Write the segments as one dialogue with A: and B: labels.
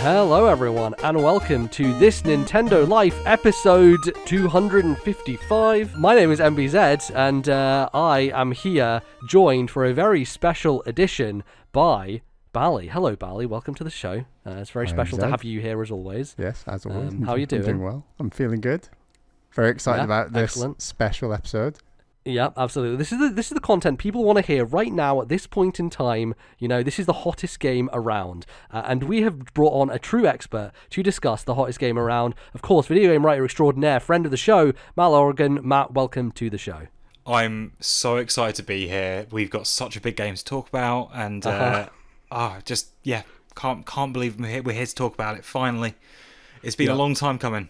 A: Hello everyone, and welcome to This Nintendo Life episode 255. My name is MBZ, and I am here joined for a very special edition by Bally. Hello Bally, welcome to the show. It's very special to have you here as always.
B: Yes, as always.
A: How are you doing?
B: I'm doing well. I'm feeling good. Very excited about this
A: excellent.
B: special episode.
A: Yeah, absolutely. This is the content people want to hear right now at this point in time. You know, this is the hottest game around. And we have brought on a true expert to discuss the hottest game around. Of course, video game writer extraordinaire, friend of the show, Matt Oregon. Matt, welcome to the show.
C: I'm so excited to be here. We've got such a big game to talk about. And can't believe we're here to talk about it, finally. It's been a long time coming.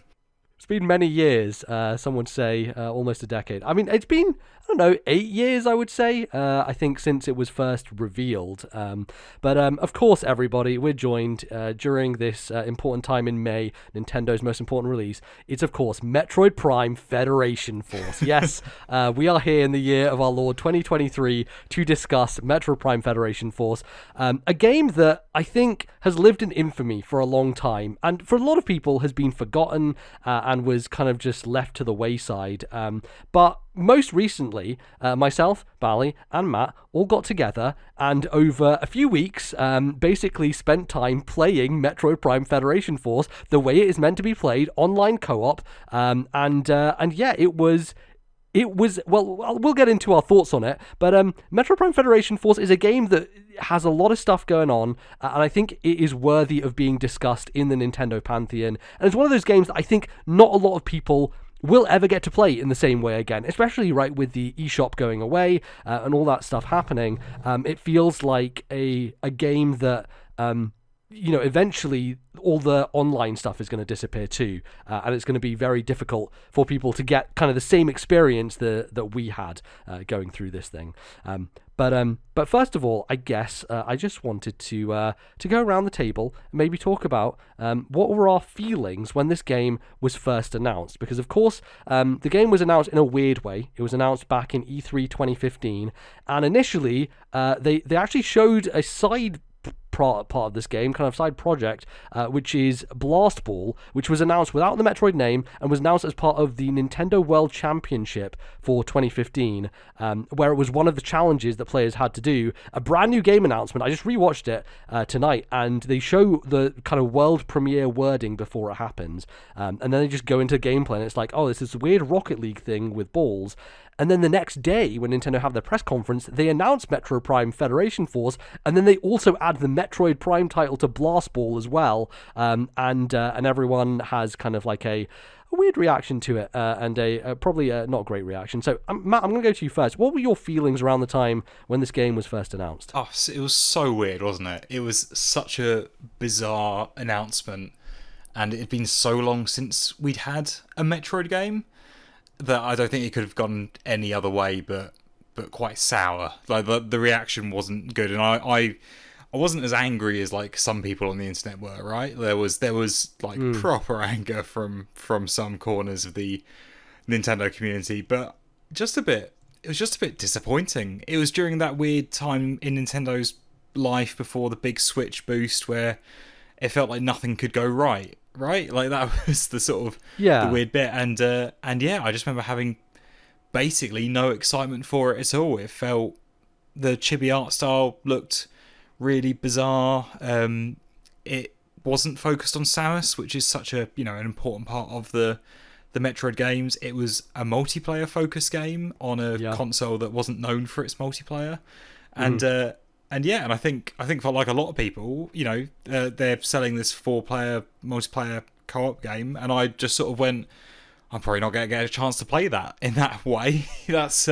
A: It's been many years, some would say almost a decade. I mean, it's been, 8 years, I would say, I think, since it was first revealed. But of course, everybody, we're joined during this important time in May, Nintendo's most important release. It's, of course, Metroid Prime Federation Force. Yes, we are here in the year of our Lord 2023 to discuss Metroid Prime Federation Force, a game that I think has lived in infamy for a long time, and for a lot of people has been forgotten and was kind of just left to the wayside. But most recently, myself, Bally, and Matt all got together and over a few weeks basically spent time playing Metroid Prime Federation Force the way it is meant to be played, online co-op, and it was... well, we'll get into our thoughts on it, but Metroid Prime Federation Force is a game that has a lot of stuff going on, and I think it is worthy of being discussed in the Nintendo Pantheon. And it's one of those games that I think not a lot of people will ever get to play in the same way again, especially right with the eShop going away and all that stuff happening. It feels like a game that... eventually all the online stuff is going to disappear too, and it's going to be very difficult for people to get kind of the same experience that we had going through this thing. But first of all, I guess I just wanted to go around the table and maybe talk about what were our feelings when this game was first announced. Because of course, the game was announced in a weird way. It was announced back in E3 2015, and initially they actually showed a side part of this game, kind of side project, which is Blast Ball, which was announced without the Metroid name and was announced as part of the Nintendo World Championship for 2015, where it was one of the challenges that players had to do. A brand new game announcement. I just rewatched it tonight, and they show the kind of world premiere wording before it happens, and then they just go into gameplay, and it's like, oh, this is a weird Rocket League thing with balls. And then the next day, when Nintendo have their press conference, they announce Metroid Prime Federation Force, and then they also add the Metroid Prime title to Blast Ball as well. And everyone has kind of like a weird reaction to it, and probably not a great reaction. So, Matt, I'm going to go to you first. What were your feelings around the time when this game was first announced?
C: Oh, it was so weird, wasn't it? It was such a bizarre announcement, and it had been so long since we'd had a Metroid game that I don't think it could have gone any other way but quite sour. Like the reaction wasn't good, and I wasn't as angry as like some people on the internet were, right? There was like proper anger from some corners of the Nintendo community, but it was just a bit disappointing. It was during that weird time in Nintendo's life before the big Switch boost where it felt like nothing could go right? Like that was the sort of the weird bit, and I just remember having basically no excitement for it at all. It felt, the chibi art style looked really bizarre. It wasn't focused on Samus, which is such a an important part of the Metroid games. It was a multiplayer focused game on a console that wasn't known for its multiplayer, and I think for like a lot of people, they're selling this 4-player multiplayer co-op game, and I just sort of went, I'm probably not going to get a chance to play that in that way. That's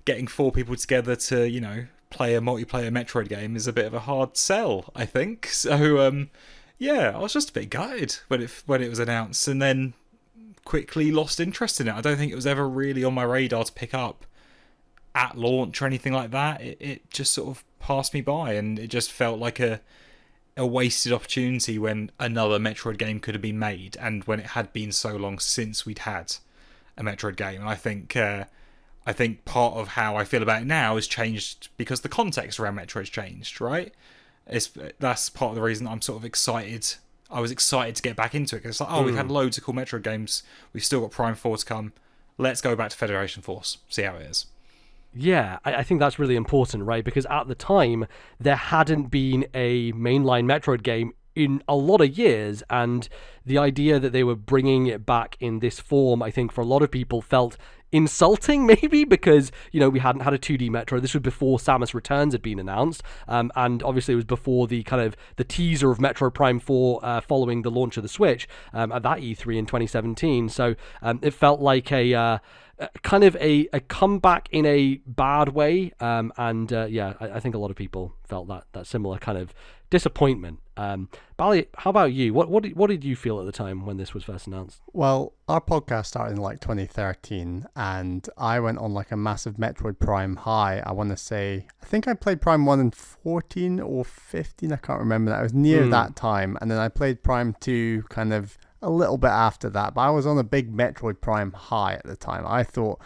C: getting 4 people together to play a multiplayer Metroid game is a bit of a hard sell, I think. So I was just a bit gutted when it was announced, and then quickly lost interest in it. I don't think it was ever really on my radar to pick up at launch or anything like that. It just sort of passed me by, and it just felt like a wasted opportunity when another Metroid game could have been made, and when it had been so long since we'd had a Metroid game. And I think part of how I feel about it now has changed because the context around Metroid's changed, right? That's part of the reason I'm sort of excited I was excited to get back into it. 'Cause it's like, we've had loads of cool Metroid games. We've still got Prime 4 to come. Let's go back to Federation Force, see how it is.
A: Yeah, I think that's really important, right? Because at the time, there hadn't been a mainline Metroid game in a lot of years, and the idea that they were bringing it back in this form, I think for a lot of people felt insulting, maybe, because, you know, we hadn't had a 2D Metroid. This was before Samus Returns had been announced, and obviously it was before the kind of the teaser of Metroid Prime 4 following the launch of the Switch at that E3 in 2017. So it felt like a kind of a comeback in a bad way, I think a lot of people felt that similar kind of disappointment. Bally, how about you? What did you feel at the time when this was first announced?
B: Well, our podcast started in like 2013, and I went on like a massive Metroid Prime high. I want to say, I think I played Prime 1 in 14 or 15, I can't remember. That was near that time, and then I played Prime 2 kind of a little bit after that, but I was on a big Metroid Prime high at the time. I thought,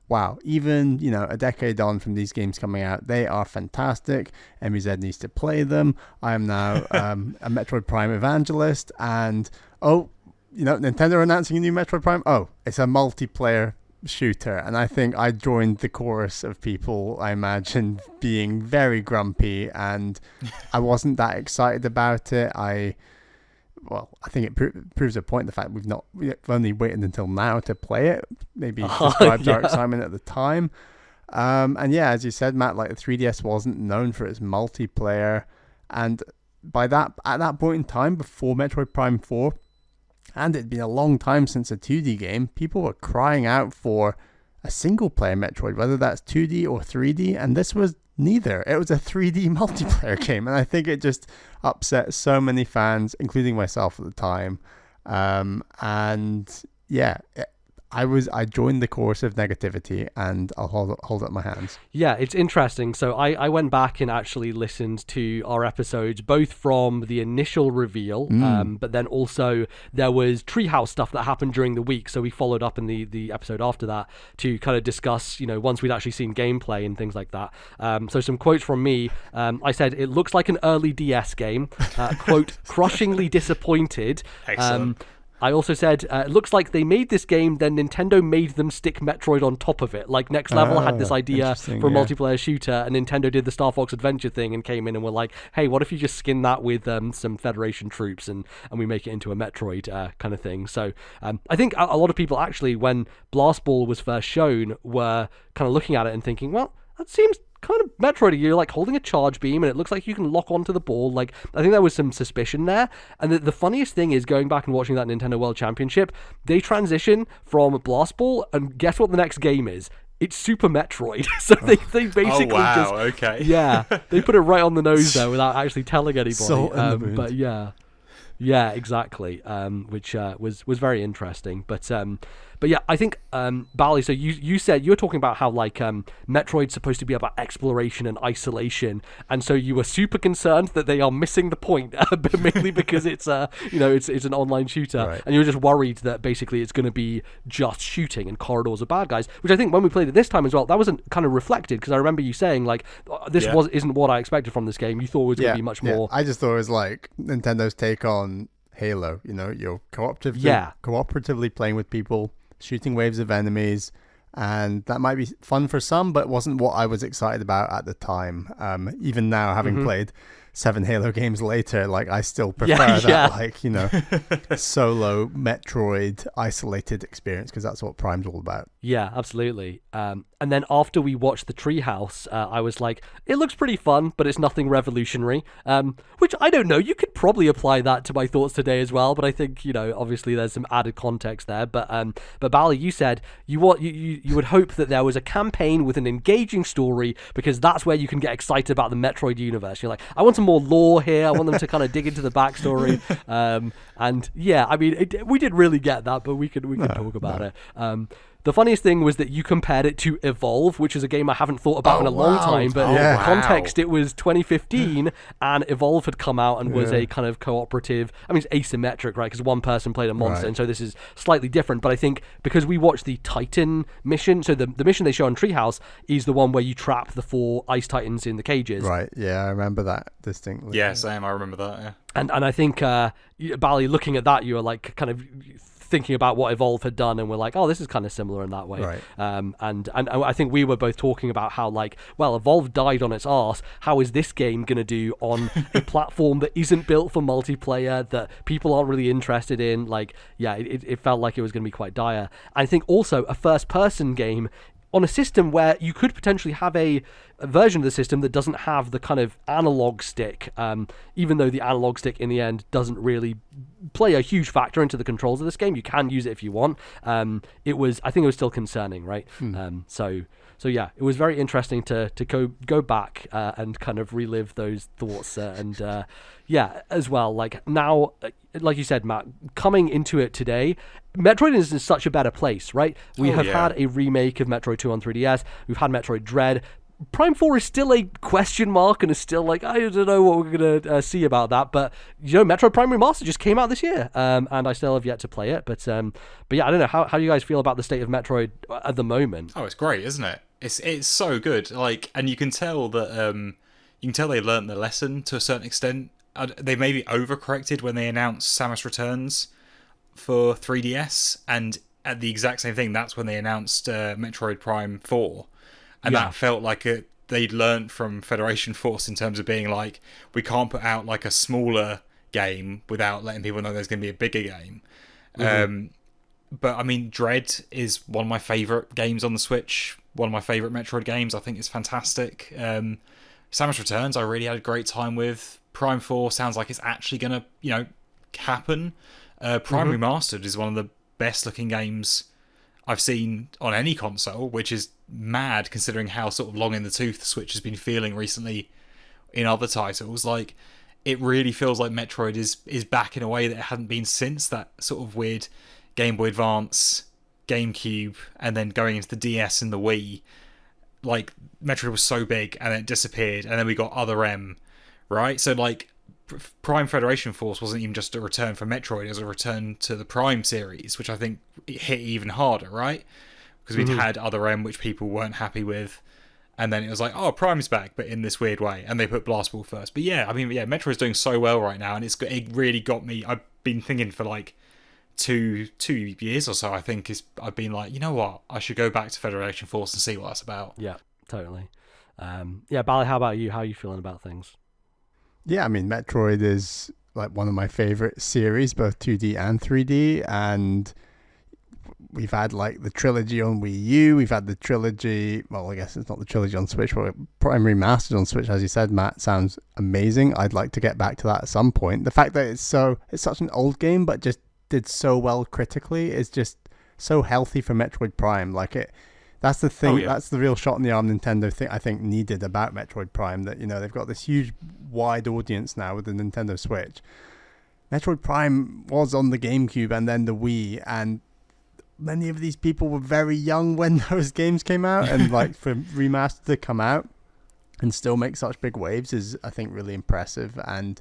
B: wow, even, you know, a decade on from these games coming out, they are fantastic. MZ needs to play them. I am now a Metroid Prime evangelist, and Nintendo are announcing a new Metroid Prime. Oh, it's a multiplayer shooter, and I think I joined the chorus of people, I imagine, being very grumpy, and I wasn't that excited about it. I think it proves a point, the fact we've only waited until now to play it. Maybe described our excitement at the time. And yeah, as you said, Matt, like the 3DS wasn't known for its multiplayer. And at that point in time, before Metroid Prime 4, and it'd been a long time since a 2D game, people were crying out for a single player Metroid, whether that's 2D or 3D. And this was neither. It was a 3D multiplayer game, and I think it just upset so many fans, including myself at the time. I joined the chorus of negativity, and I'll hold up my hands.
A: Yeah, it's interesting. So I went back and actually listened to our episodes, both from the initial reveal, but then also there was Treehouse stuff that happened during the week. So we followed up in the episode after that to kind of discuss, you know, once we'd actually seen gameplay and things like that. So some quotes from me. I said, it looks like an early DS game. Quote, crushingly disappointed.
C: Excellent.
A: I also said, it looks like they made this game, then Nintendo made them stick Metroid on top of it. Like, Next Level had this idea for a multiplayer shooter, and Nintendo did the Star Fox Adventure thing and came in and were like, hey, what if you just skin that with some Federation troops and we make it into a Metroid kind of thing. So I think a lot of people actually, when Blast Ball was first shown, were kind of looking at it and thinking, well, that seems kind of Metroid. You're like holding a charge beam and it looks like you can lock onto the ball. Like, I think there was some suspicion there. And the funniest thing is, going back and watching that Nintendo World Championship, they transition from Blast Ball, and guess what the next game is? It's Super Metroid. So they basically
C: yeah,
A: they put it right on the nose there without actually telling anybody.
B: But
A: yeah, exactly. Which was very interesting. But yeah, I think Bally. So you said you were talking about how like Metroid's supposed to be about exploration and isolation, and so you were super concerned that they are missing the point, mainly because it's it's an online shooter,
B: right.
A: And you were just worried that basically it's going to be just shooting and corridors of bad guys. Which I think when we played it this time as well, that wasn't kind of reflected, because I remember you saying like isn't what I expected from this game. You thought it was going to be much more.
B: I just thought it was like Nintendo's take on Halo. You know, you're cooperatively playing with people, shooting waves of enemies, and that might be fun for some, but it wasn't what I was excited about at the time. Even now, having played 7 Halo games later, like I still prefer that like, you know, solo Metroid isolated experience, because that's what Prime's all about.
A: Yeah, absolutely. And then after we watched the Treehouse, I was like, it looks pretty fun, but it's nothing revolutionary. Which, I don't know, you could probably apply that to my thoughts today as well, but I think, you know, obviously there's some added context there. But Bally, you said you would hope that there was a campaign with an engaging story, because that's where you can get excited about the Metroid universe. You're like, I want some more lore here. I want them to kind of dig into the backstory. And yeah, I mean, we didn't really get that, but we can talk about it. the funniest thing was that you compared it to Evolve, which is a game I haven't thought about in a long time, but
B: Yeah.
A: context, it was 2015 and Evolve had come out and was a kind of cooperative, I mean, it's asymmetric, right, because one person played a monster,
B: Right.
A: and so this is slightly different, but I think because we watched the Titan mission, so the mission they show on Treehouse is the one where you trap the 4 ice titans in the cages.
B: Right, yeah, I remember that distinctly.
C: Yeah, same. I remember that. Yeah.
A: And I think, Bally, looking at that, you were like kind of thinking about what Evolve had done, and we're like, oh, this is kind of similar in that way.
B: Right.
A: And I think we were both talking about how, like, well, Evolve died on its arse. How is this game going to do on a platform that isn't built for multiplayer, that people aren't really interested in? Like, yeah, it felt like it was going to be quite dire. I think also a first-person game on a system where you could potentially have a version of the system that doesn't have the kind of analog stick, even though the analog stick in the end doesn't really play a huge factor into the controls of this game. You can use it if you want. I think it was still concerning, right? So yeah, it was very interesting to go back and kind of relive those thoughts and yeah, as well. Like now, like you said, Matt, coming into it today, Metroid is in such a better place, right? We have had a remake of Metroid 2 on 3DS. We've had Metroid Dread. Prime 4 is still a question mark and is still like, I don't know what we're going to see about that. But, you know, Metroid Prime Remastered just came out this year, and I still have yet to play it. But yeah, I don't know. How do you guys feel about the state of Metroid at the moment?
C: Oh, it's great, isn't it? It's so good. Like, and you can tell that they learned the lesson to a certain extent. They maybe overcorrected when they announced Samus Returns for 3DS, and at the exact same thing, that's when they announced Metroid Prime 4. And that felt like they'd learned from Federation Force in terms of being like, we can't put out like a smaller game without letting people know there's going to be a bigger game. But I mean, Dread is one of my favourite games on the Switch, one of my favourite Metroid games. I think it's fantastic. Samus Returns, I really had a great time with. Prime 4 sounds like it's actually going to, happen. Prime Remastered is one of the best looking games I've seen on any console, which is mad considering how sort of long in the tooth the Switch has been feeling recently in other titles. Like, it really feels like Metroid is back in a way that it hadn't been since that sort of weird Game Boy Advance, GameCube, and then going into the DS and the Wii. Like, Metroid was so big and then it disappeared, and then we got Other M, right? So, like, Prime Federation Force wasn't even just a return for Metroid, it was a return to the Prime series, which I think it hit even harder, right? Because we'd had Other M, which people weren't happy with, and then it was like, oh, Prime's back, but in this weird way, and they put Blast Ball first. But yeah, I mean, yeah, Metroid's doing so well right now, and it really got me. I've been thinking for like two years or so, I think, I've been like, you know what, I should go back to Federation Force and see what that's about.
A: Yeah, totally. Yeah, Bally, how about you? How are you feeling about things?
B: Yeah, I mean, Metroid is like one of my favorite series, both 2D and 3D, and we've had like the trilogy on Wii U, we've had the trilogy, well, I guess it's not the trilogy on Switch, but Prime Remastered on Switch, as you said, Matt, sounds amazing. I'd like to get back to that at some point. The fact that it's such an old game, but just did so well critically is just so healthy for Metroid Prime. Like, that's the thing. That's the real shot in the arm Nintendo I think needed about Metroid Prime, that, they've got this huge wide audience now with the Nintendo Switch. Metroid Prime was on the GameCube and then the Wii, and many of these people were very young when those games came out, and like for Remastered to come out and still make such big waves is, I think, really impressive. And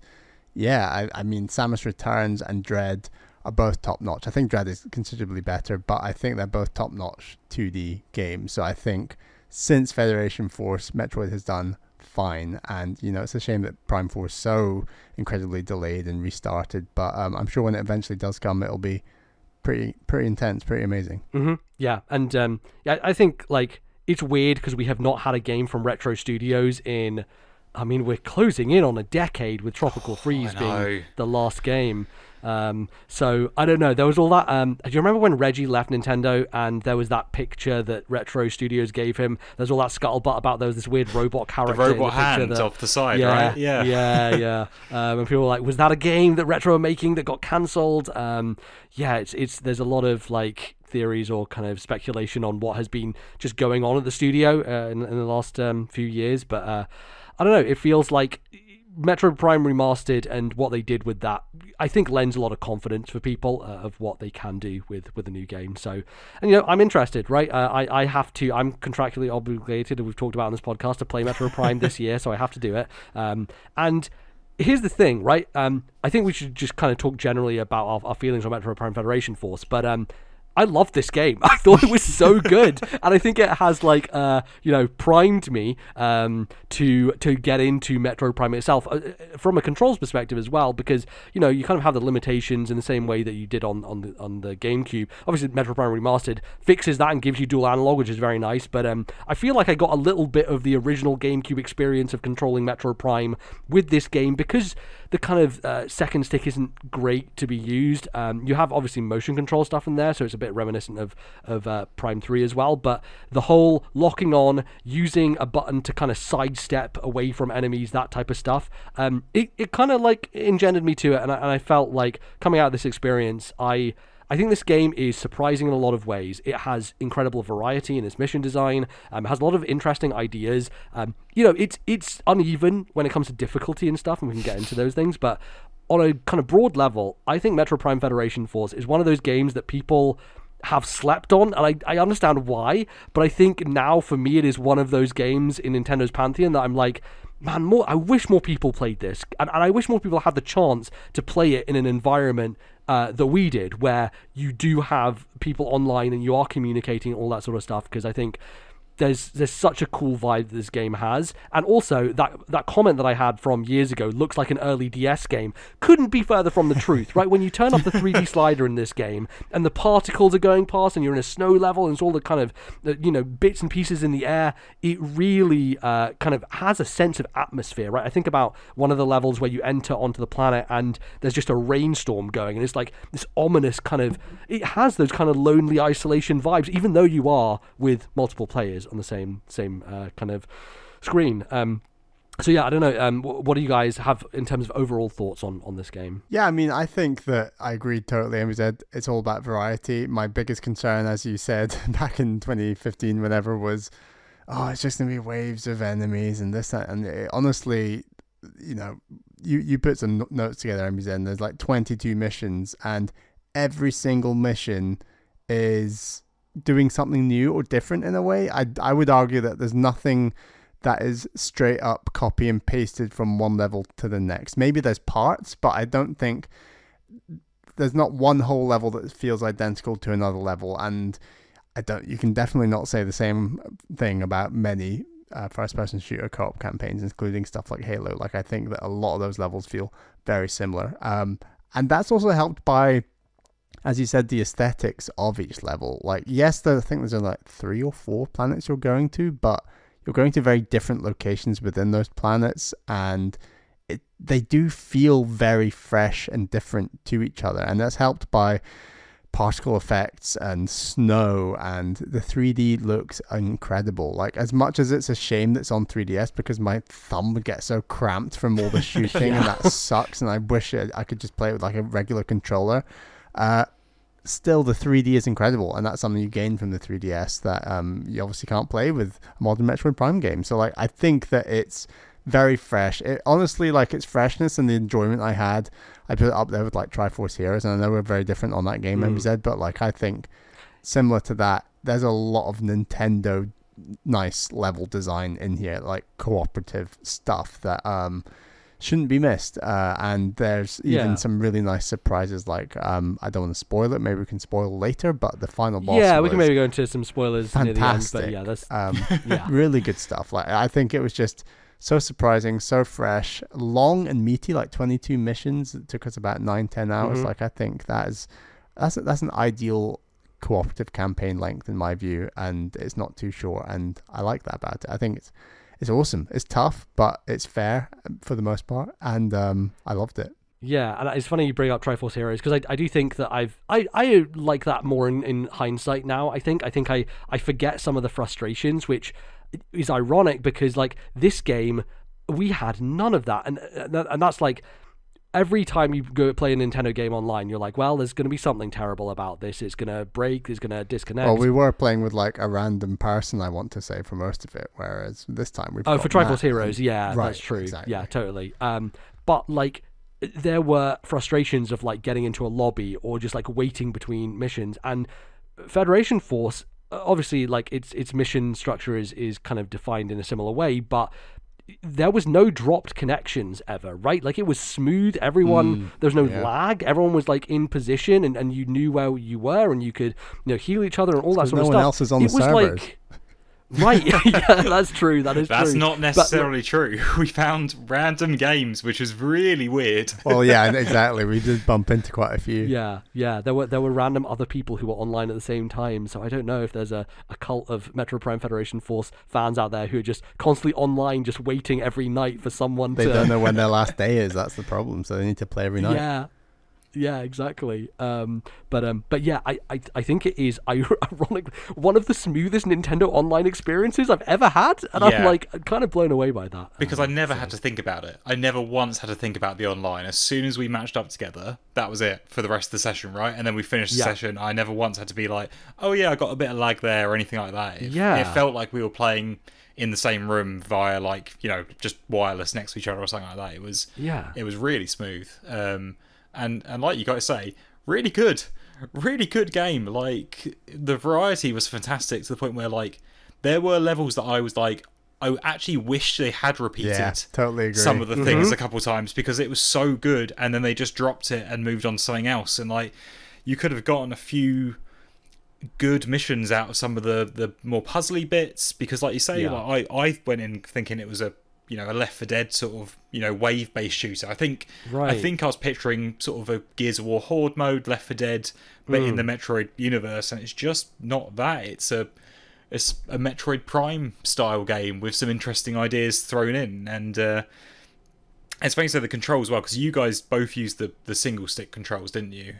B: yeah, I mean, Samus Returns and Dread are both top-notch. I think Dread is considerably better, but I think they're both top-notch 2D games. So I think since Federation Force, Metroid has done fine. And, it's a shame that Prime 4 is so incredibly delayed and restarted. But I'm sure when it eventually does come, it'll be pretty intense, pretty amazing.
A: Yeah, and I think, like, it's weird because we have not had a game from Retro Studios in... I mean, we're closing in on a decade with Tropical Freeze being the last game. So I don't know. There was all that. Do you remember when Reggie left Nintendo and there was that picture that Retro Studios gave him? There's all that scuttlebutt about there was this weird robot character.
C: The robot
A: in the
C: hand
A: that,
C: off the side, right?
A: Yeah. And people were like, "Was that a game that Retro were making that got cancelled?" Yeah, it's there's a lot of like theories or kind of speculation on what has been just going on at the studio in the last few years, but I don't know. It feels like Metroid Prime Remastered and what they did with that, I think, lends a lot of confidence for people of what they can do with a new game. So, and I'm interested, right? I have to. I'm contractually obligated, and we've talked about on this podcast, to play Metroid Prime this year, so I have to do it. And here's the thing, right? I think we should just kind of talk generally about our feelings on Metroid Prime Federation Force, but I loved this game. I thought it was so good, and I think it has primed me to get into Metroid Prime itself from a controls perspective as well, because you kind of have the limitations in the same way that you did on the GameCube. Obviously, Metroid Prime Remastered fixes that and gives you dual analog, which is very nice. But I feel like I got a little bit of the original GameCube experience of controlling Metroid Prime with this game, because the kind of second stick isn't great to be used. You have obviously motion control stuff in there, so it's a bit reminiscent of Prime 3 as well, but the whole locking on, using a button to kind of sidestep away from enemies, that type of stuff, it kind of like engendered me to it, and I felt like coming out of this experience, I think this game is surprising in a lot of ways. It has incredible variety in its mission design. It has a lot of interesting ideas. It's uneven when it comes to difficulty and stuff, and we can get into those things, but on a kind of broad level, I think Metroid Prime Federation Force is one of those games that people have slept on, and I understand why, but I think now for me it is one of those games in Nintendo's pantheon that I'm like, man, I wish more people played this, and I wish more people had the chance to play it in an environment that we did, where you do have people online and you are communicating, all that sort of stuff, because I think there's such a cool vibe that this game has. And also that comment that I had from years ago, looks like an early DS game, couldn't be further from the truth, right? When you turn up the 3D slider in this game and the particles are going past and you're in a snow level and it's all the kind of bits and pieces in the air, it really kind of has a sense of atmosphere, right? I think about one of the levels where you enter onto the planet and there's just a rainstorm going, and it's like this ominous kind of, it has those kind of lonely isolation vibes, even though you are with multiple players on the same kind of screen. So yeah, I don't know. What do you guys have in terms of overall thoughts on this game?
B: Yeah, I mean, I think that I agree totally. MZ, it's all about variety. My biggest concern, as you said, back in 2015, whenever, was, it's just going to be waves of enemies and this, that. And honestly, you put some notes together, MZ, and there's like 22 missions, and every single mission is doing something new or different in a way. I would argue that there's nothing that is straight up copy and pasted from one level to the next. Maybe there's parts, but I don't think there's not one whole level that feels identical to another level. And you can definitely not say the same thing about many first-person shooter co-op campaigns, including stuff like Halo. Like, I think that a lot of those levels feel very similar. And that's also helped by, as you said, the aesthetics of each level. Like, yes, I think there's only like 3 or 4 planets you're going to, but you're going to very different locations within those planets, and they do feel very fresh and different to each other. And that's helped by particle effects and snow, and the 3D looks incredible. Like, as much as it's a shame that's on 3DS, because my thumb would get so cramped from all the shooting, and that sucks, and I wish I could just play it with like a regular controller. Still, the 3D is incredible, and that's something you gain from the 3DS that you obviously can't play with a modern Metroid Prime game. So, like, I think that it's very fresh. It honestly, like, its freshness and the enjoyment I had, I put it up there with like Triforce Heroes, and I know we're very different on that game, MZ, but like, I think similar to that, there's a lot of Nintendo nice level design in here, like cooperative stuff that shouldn't be missed, and there's even some really nice surprises, like I don't want to spoil it, maybe we can spoil later, but the final boss
A: we can maybe go into some spoilers
B: fantastic.
A: Near the end, but that's
B: really good stuff. Like, I think it was just so surprising, so fresh, long and meaty, like 22 missions. It took us about 9-10 hours. Like, I think that's an ideal cooperative campaign length in my view, and it's not too short, and I like that about it. I think it's awesome. It's tough, but it's fair for the most part, and I loved it.
A: Yeah, and it's funny you bring up Triforce Heroes, because I do think that I like that more in hindsight now. I think I forget some of the frustrations, which is ironic, because like this game, we had none of that, and that's like, every time you go play a Nintendo game online, you're like, well, there's going to be something terrible about this. It's going to break. It's going to disconnect.
B: Well, we were playing with like a random person, I want to say, for most of it, whereas this time we've got
A: for Triforce
B: Matt
A: Heroes, yeah,
B: right,
A: that's true.
B: exactly.
A: Yeah, totally. But like, there were frustrations of like getting into a lobby or just like waiting between missions. And Federation Force, obviously, like its mission structure is kind of defined in a similar way, but there was no dropped connections ever, right? Like it was smooth. Everyone, there was no lag. Everyone was like in position, and you knew where you were, and you could heal each other and all that sort of stuff.
B: No one else is on the servers.
A: Like, right, yeah, that's true. That's true.
C: Not necessarily true. We found random games, which was really weird.
B: Well, yeah, exactly. We did bump into quite a few.
A: Yeah. There were random other people who were online at the same time. So I don't know if there's a cult of Metroid Prime Federation Force fans out there who are just constantly online, just waiting every night for someone
B: They don't know when their last day is. That's the problem. So they need to play every night.
A: Yeah, exactly. But yeah, I think it is ironic one of the smoothest Nintendo Online experiences I've ever had, and I'm like kind of blown away by that.
C: Because I never had to think about it. I never once had to think about the online. As soon as we matched up together, that was it for the rest of the session, right? And then we finished the session. I never once had to be like, oh yeah, I got a bit of lag there or anything like that. It felt like we were playing in the same room via like just wireless next to each other or something like that. It was really smooth. And like you guys say, really good game. Like the variety was fantastic to the point where like there were levels that I was like, I actually wish they had repeated
B: totally agree.
C: Some of the things a couple times because it was so good, and then they just dropped it and moved on to something else. And like you could have gotten a few good missions out of some of the more puzzly bits because, like you say, like I went in thinking it was a Left 4 Dead sort of wave-based shooter. I think I was picturing sort of a Gears of War Horde mode, Left 4 Dead, but in the Metroid universe, and it's just not that. It's a Metroid Prime style game with some interesting ideas thrown in, and it's funny to say the controls as well, because you guys both used the single stick controls, didn't you?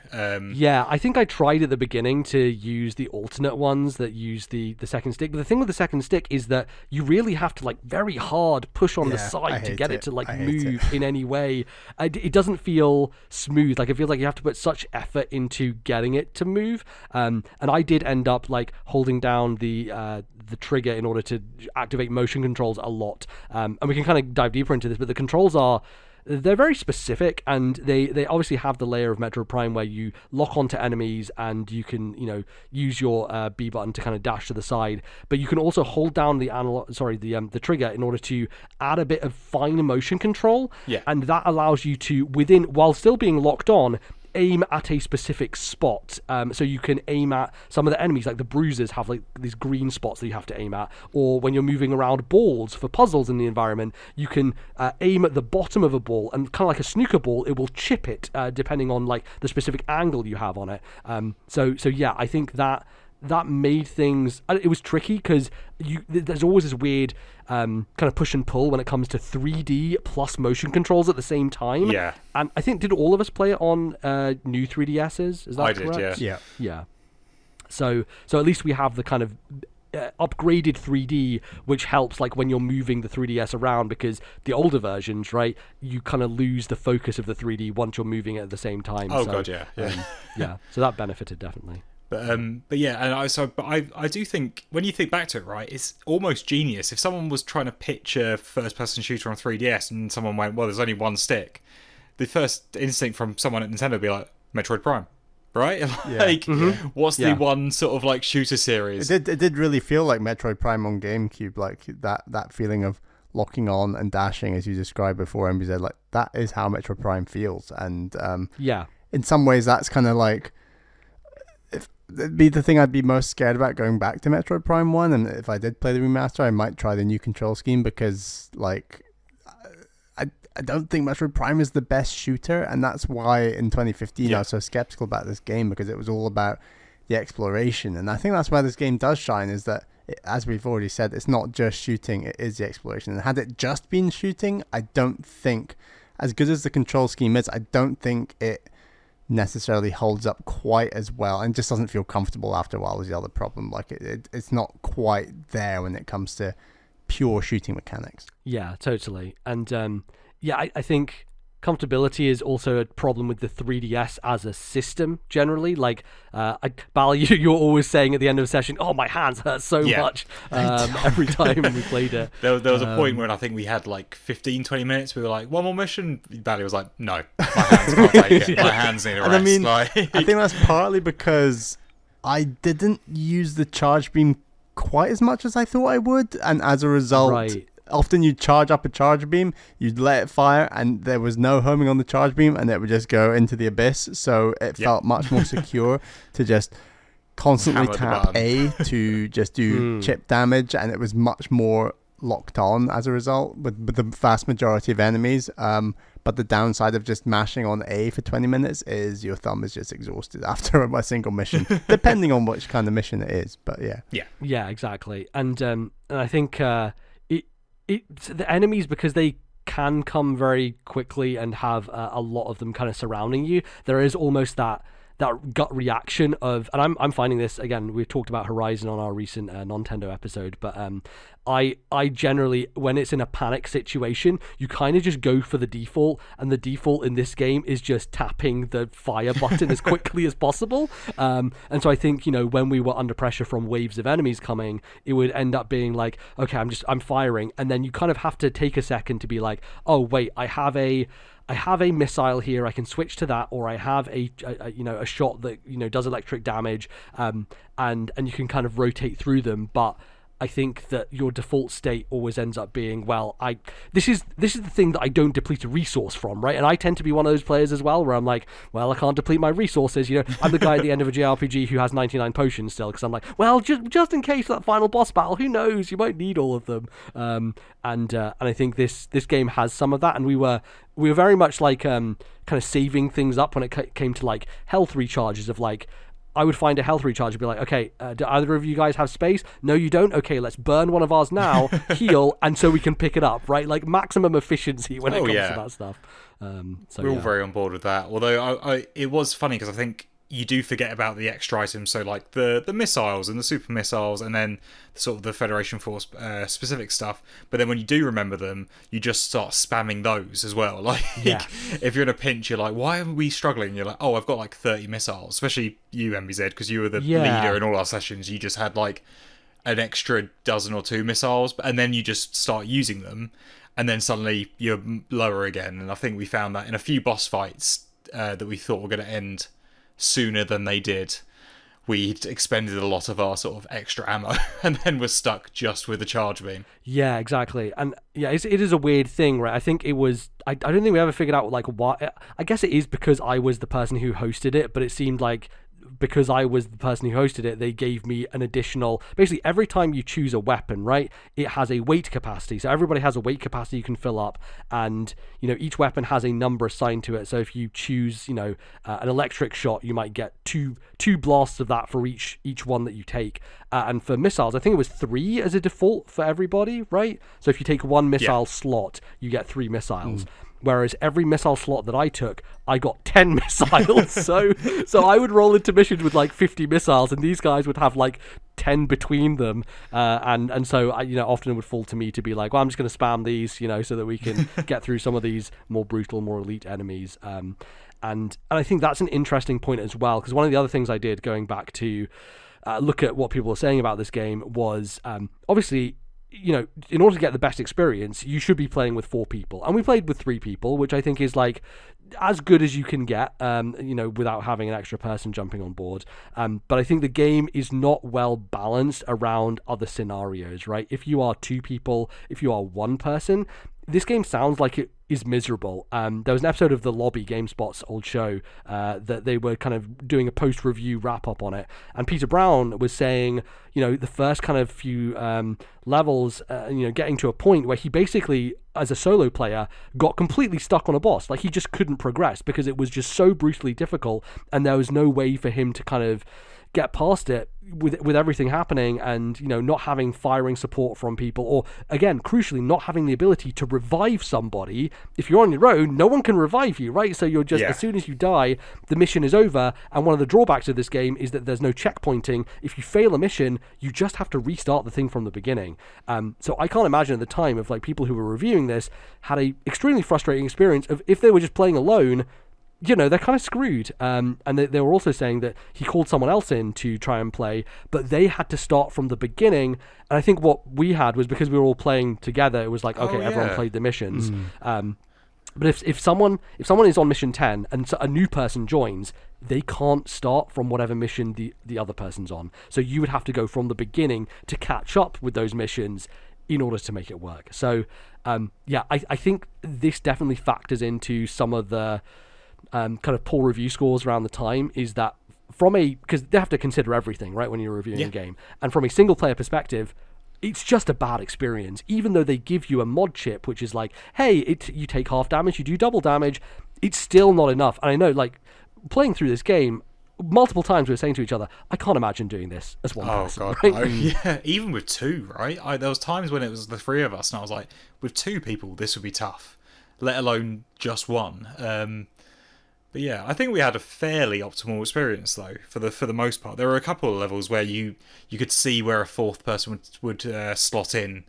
A: Yeah, I think I tried at the beginning to use the alternate ones that use the second stick. But the thing with the second stick is that you really have to like very hard push on the side to get it to like move in any way. It doesn't feel smooth. Like it feels like you have to put such effort into getting it to move. And I did end up like holding down the trigger in order to activate motion controls a lot. And we can kind of dive deeper into this, but the controls they're very specific, and they obviously have the layer of Metroid Prime where you lock onto enemies and you can use your B button to kind of dash to the side, but you can also hold down the trigger in order to add a bit of fine motion control, and that allows you to while still being locked on, aim at a specific spot. So you can aim at some of the enemies, like the bruisers have like these green spots that you have to aim at, or when you're moving around balls for puzzles in the environment, you can aim at the bottom of a ball, and kind of like a snooker ball, it will chip it depending on like the specific angle you have on it. So yeah, I think that made things, it was tricky because there's always this weird kind of push and pull when it comes to 3D plus motion controls at the same time.
C: Yeah.
A: And I think, did all of us play it on new 3DSs? Is that correct?
C: I did,
A: yeah. So at least we have the kind of upgraded 3D, which helps like when you're moving the 3DS around, because the older versions, right, you kind of lose the focus of the 3D once you're moving it at the same time.
C: God, yeah.
A: Yeah. So that benefited definitely.
C: But yeah, and I do think when you think back to it, right, it's almost genius. If someone was trying to pitch a first-person shooter on 3DS and someone went, "Well, there's only one stick," the first instinct from someone at Nintendo would be like, "Metroid Prime," right? What's the one sort of like shooter series?
B: It did really feel like Metroid Prime on GameCube, like that feeling of locking on and dashing, as you described before, MBZ. Like that is how Metroid Prime feels, and in some ways, that's kind of like. It'd be the thing I'd be most scared about going back to Metroid Prime 1, and if I did play the remaster, I might try the new control scheme, because like I don't think Metroid Prime is the best shooter, and that's why in 2015 I was so skeptical about this game, because it was all about the exploration. And I think that's where this game does shine, is that as we've already said, it's not just shooting, it is the exploration. And had it just been shooting, I don't think, as good as the control scheme is, I don't think it necessarily holds up quite as well, and just doesn't feel comfortable after a while is the other problem. Like it's not quite there when it comes to pure shooting mechanics.
A: Yeah, totally. And I think comfortability is also a problem with the 3DS as a system generally. Like, Bal, you're always saying at the end of a session, "Oh, my hands hurt so much," every time we played it.
C: There was a point when I think we had like 15, 20 minutes. We were like, one more mission. Bally was like, no, my hands can't take it. My hands need a rest.
B: I mean,
C: like...
B: I think that's partly because I didn't use the charge beam quite as much as I thought I would, and as a result, often you'd charge up a charge beam, you'd let it fire, and there was no homing on the charge beam, and it would just go into the abyss. So it felt much more secure to just constantly tap A to just do chip damage, and it was much more locked on as a result with the vast majority of enemies. But the downside of just mashing on A for 20 minutes is your thumb is just exhausted after a single mission, depending on which kind of mission it is. But yeah,
A: exactly. And I think the enemies, because they can come very quickly and have a lot of them kind of surrounding you, there is almost that gut reaction of, and I'm finding this, again, we talked about Horizon on our recent Nintendo episode, but I generally, when it's in a panic situation, you kind of just go for the default, and the default in this game is just tapping the fire button as quickly as possible. And so I think, when we were under pressure from waves of enemies coming, it would end up being like, okay, I'm firing, and then you kind of have to take a second to be like, oh wait, I have a missile here, I can switch to that, or I have a shot that does electric damage, and you can kind of rotate through them. But I think that your default state always ends up being, well, this is the thing that I don't deplete a resource from, right? And I tend to be one of those players as well, where I'm like, well, I can't deplete my resources. I'm the guy at the end of a JRPG who has 99 potions still, because I'm like, well, just in case that final boss battle, who knows? You might need all of them. And I think this game has some of that, and we were very much like kind of saving things up when it came to like health recharges of like, I would find a health recharge and be like, okay, do either of you guys have space? No, you don't? Okay, let's burn one of ours now, heal, and so we can pick it up, right? Like maximum efficiency when it comes to that stuff.
C: We're all very on board with that. Although it was funny because I think you do forget about the extra items, so like the missiles and the super missiles, and then sort of the Federation Force specific stuff. But then when you do remember them, you just start spamming those as well. Like, if you're in a pinch, you're like, why are we struggling? You're like, oh, I've got like 30 missiles. Especially you, MBZ, because you were the leader in all our sessions. You just had like an extra dozen or two missiles, and then you just start using them, and then suddenly you're lower again. And I think we found that in a few boss fights that we thought were going to end sooner than they did, we'd expended a lot of our sort of extra ammo and then we're stuck just with the charge beam.
A: Yeah, exactly. And it is a weird thing, right? I think it was, I don't think we ever figured out like why. I guess it is because I was the person who hosted it, but it seemed like because I was the person who hosted it, they gave me an additional, basically every time you choose a weapon, right, it has a weight capacity. So everybody has a weight capacity you can fill up, and each weapon has a number assigned to it. So if you choose an electric shot, you might get two blasts of that for each one that you take. And for missiles, I think it was 3 as a default for everybody, right? So if you take one missile slot, you get 3 missiles. Whereas every missile slot that I took, I got 10 missiles. So I would roll into missions with like 50 missiles, and these guys would have like 10 between them. And so I, often it would fall to me to be like, well, I'm just going to spam these, so that we can get through some of these more brutal, more elite enemies. And I think that's an interesting point as well, because one of the other things I did going back to look at what people were saying about this game was obviously, in order to get the best experience, you should be playing with 4 people. And we played with 3 people, which I think is like as good as you can get, without having an extra person jumping on board. But I think the game is not well balanced around other scenarios, right? If you are 2 people, if you are 1 person, this game sounds like it is miserable. There was an episode of The Lobby, GameSpot's old show, that they were kind of doing a post-review wrap-up on it. And Peter Brown was saying, the first kind of few levels, getting to a point where he basically, as a solo player, got completely stuck on a boss. Like, he just couldn't progress because it was just so brutally difficult, and there was no way for him to kind of get past it with everything happening, and not having firing support from people, or again, crucially, not having the ability to revive somebody. If you're on your own, no one can revive you, right? So you're just, as soon as you die, the mission is over. And one of the drawbacks of this game is that there's no checkpointing. If you fail a mission, you just have to restart the thing from the beginning. So I can't imagine at the time of people who were reviewing this had a extremely frustrating experience of, if they were just playing alone, they're kind of screwed. And they were also saying that he called someone else in to try and play, but they had to start from the beginning. And I think what we had was, because we were all playing together, it was like, okay, everyone played the missions. But if someone is on mission 10 and a new person joins, they can't start from whatever mission the other person's on. So you would have to go from the beginning to catch up with those missions in order to make it work. So I think this definitely factors into some of the kind of poor review scores around the time, is that because they have to consider everything, right, when you're reviewing a game. And from a single player perspective, it's just a bad experience. Even though they give you a mod chip, which is like, hey, you take half damage, you do double damage, it's still not enough. And I know, playing through this game, multiple times we were saying to each other, I can't imagine doing this as one person.
C: God,
A: right?
C: no. Yeah, even with two, right? There was times when it was the three of us, and I was like, with two people, this would be tough, let alone just one. But yeah, I think we had a fairly optimal experience though, for the most part. There were a couple of levels where you could see where a fourth person would slot in,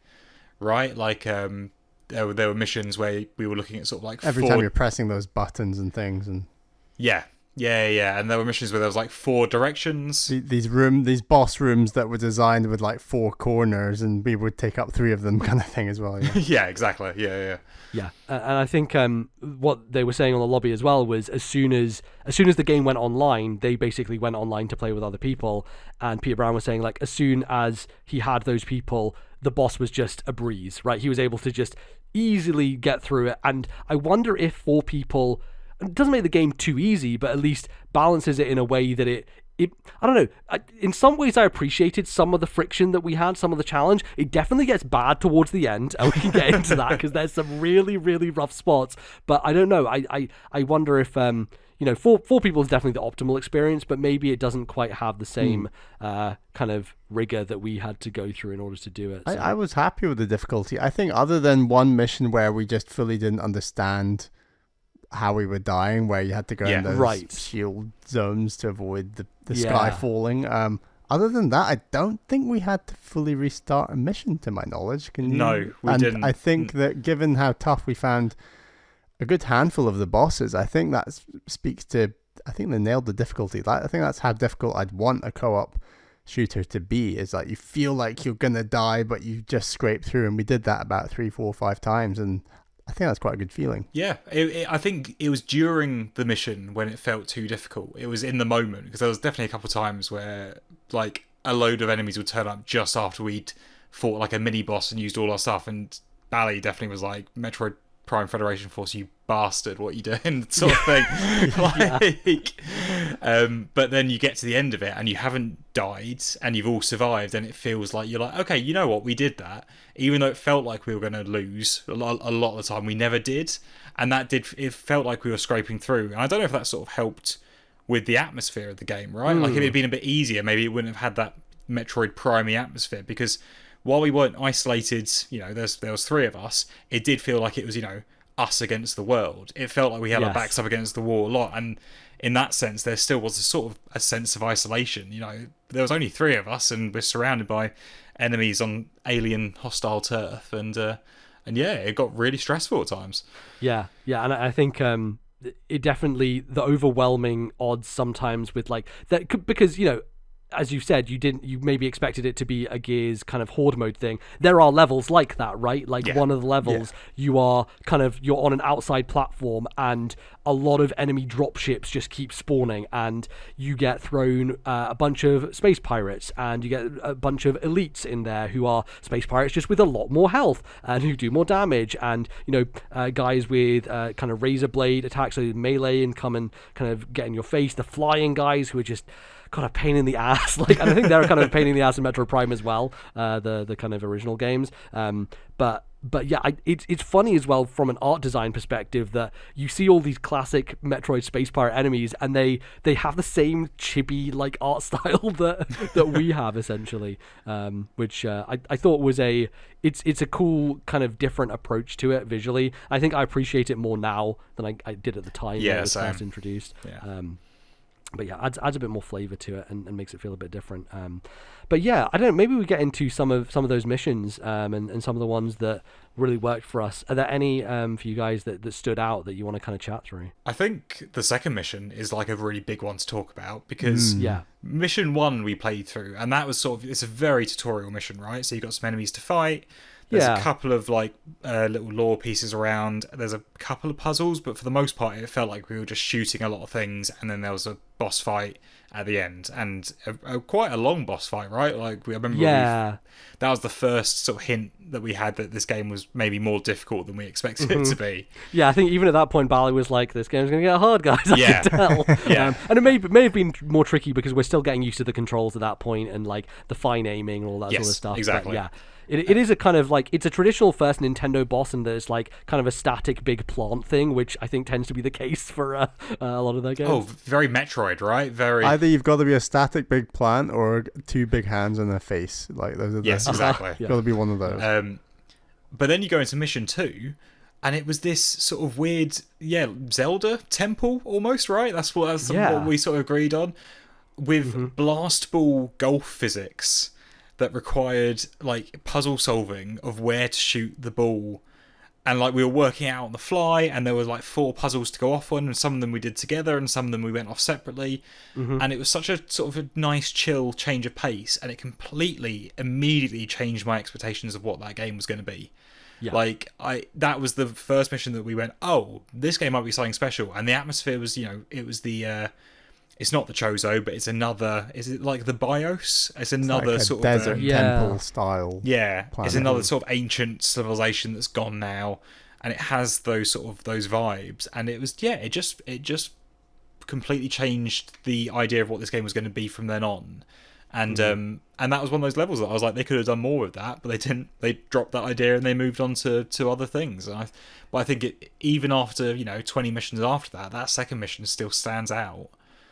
C: right? There were missions where we were looking at sort of
B: every time you're pressing those buttons and things, and
C: yeah, and there were missions where there was 4 directions.
B: These boss rooms that were designed with 4 corners, and we would take up 3 of them, kind of thing as well. Yeah,
C: yeah, exactly. Yeah.
A: And I think what they were saying on the lobby as well was, as soon as the game went online, they basically went online to play with other people. And Peter Brown was saying, as soon as he had those people, the boss was just a breeze, right? He was able to just easily get through it. And I wonder if 4 people, it doesn't make the game too easy, but at least balances it in a way that it I don't know. In some ways, I appreciated some of the friction that we had, some of the challenge. It definitely gets bad towards the end, and we can get into that because there's some really, really rough spots. But I don't know. I wonder if 4 people is definitely the optimal experience, but maybe it doesn't quite have the same kind of rigor that we had to go through in order to do it. So.
B: I was happy with the difficulty. I think other than one mission where we just fully didn't understand how we were dying, where you had to go in those shield zones to avoid the sky falling. Other than that, I don't think we had to fully restart a mission, to my knowledge.
C: No, we didn't.
B: I think that given how tough we found a good handful of the bosses, I think that speaks to, I think they nailed the difficulty. I think that's how difficult I'd want a co-op shooter to be, is you feel like you're gonna die, but you just scrape through, and we did that about 3, 4, 5 times, and I think that's quite a good feeling. Yeah,
C: I think it was during the mission when it felt too difficult. It was in the moment, because there was definitely a couple of times where a load of enemies would turn up just after we'd fought a mini boss and used all our stuff, and Bally definitely was like, Metroid Prime Federation Force, you bastard, what you doing, sort of thing. But then you get to the end of it and you haven't died and you've all survived, and it feels like you're okay, you know what, we did that, even though it felt like we were going to lose a lot of the time. We never did, and it felt like we were scraping through. And I don't know if that sort of helped with the atmosphere of the game, right? If it had been a bit easier, maybe it wouldn't have had that Metroid Prime atmosphere, because while we weren't isolated, there was 3 of us, it did feel like it was, us against the world. It felt like we had our backs up against the wall a lot, and in that sense, there still was a sense of isolation. There was only 3 of us, and we're surrounded by enemies on alien hostile turf, and it got really stressful at times.
A: Yeah, and I think it definitely, the overwhelming odds sometimes with that, because as you said, you maybe expected it to be a Gears kind of horde mode thing. There are levels like that, right? One of the levels, you're on an outside platform, and a lot of enemy dropships just keep spawning, and you get thrown a bunch of space pirates, and you get a bunch of elites in there who are space pirates just with a lot more health and who do more damage, and guys with kind of razor blade attacks, so melee, and come and kind of get in your face. The flying guys who are just kind of pain in the ass, and I think they're kind of a pain in the ass in Metroid Prime as well, the kind of original games. But But yeah, it's funny as well from an art design perspective that you see all these classic Metroid Space Pirate enemies, and they have the same chibi like art style that we have essentially, which I thought was it's a cool kind of different approach to it visually. I think I appreciate it more now than I did at the time when it was first introduced.
C: Yeah.
A: But yeah, adds a bit more flavor to it and makes it feel a bit different. But yeah, I don't know, maybe we get into some of those missions and some of the ones that really worked for us. Are there any for you guys that stood out that you want to kind of chat through?
C: I think the second mission is like a really big one to talk about because
A: Yeah.
C: mission 1 we played through, and that was sort of, it's a very tutorial mission, right? So you've got some enemies to fight. There's a couple of like little lore pieces around. There's a couple of puzzles, but for the most part, it felt like we were just shooting a lot of things, and then there was a boss fight at the end, and quite a long boss fight, right? Like I remember, that was the first sort of hint that we had that this game was maybe more difficult than we expected it to be.
A: Yeah, I think even at that point, Bally was like, "This game's going to get hard, guys." I can tell. And it may have been more tricky because we're still getting used to the controls at that point and like the fine aiming and all that sort of stuff.
C: Exactly.
A: But, yeah. It is a kind of like, it's a traditional first Nintendo boss, and there's like kind of a static big plant thing, which I think tends to be the case for a lot of their games.
C: Oh, very Metroid, right? Very.
B: Either you've got to be a static big plant or 2 big hands and a face. Like those are
C: exactly.
B: Got to be one of those.
C: But then you go into mission 2, and it was this sort of weird, Zelda temple almost, right? That's what we sort of agreed on, with blast ball golf physics that required like puzzle solving of where to shoot the ball, and like we were working out on the fly, and there were like 4 puzzles to go off on, and some of them we did together and some of them we went off separately, and it was such a sort of a nice chill change of pace, and it immediately changed my expectations of what that game was going to be. Like that was the first mission that we went, oh, this game might be something special, and the atmosphere was, it was the it's not the Chozo, but it's another. Is it like the BIOS? It's another
B: like
C: sort
B: desert
C: of
B: temple style.
C: Yeah,
B: planet.
C: It's another sort of ancient civilization that's gone now, and it has those vibes. And it was it just completely changed the idea of what this game was going to be from then on. And and that was one of those levels that I was like, they could have done more with that, but they didn't. They dropped that idea and they moved on to other things. But I think even after 20 missions after that, that second mission still stands out.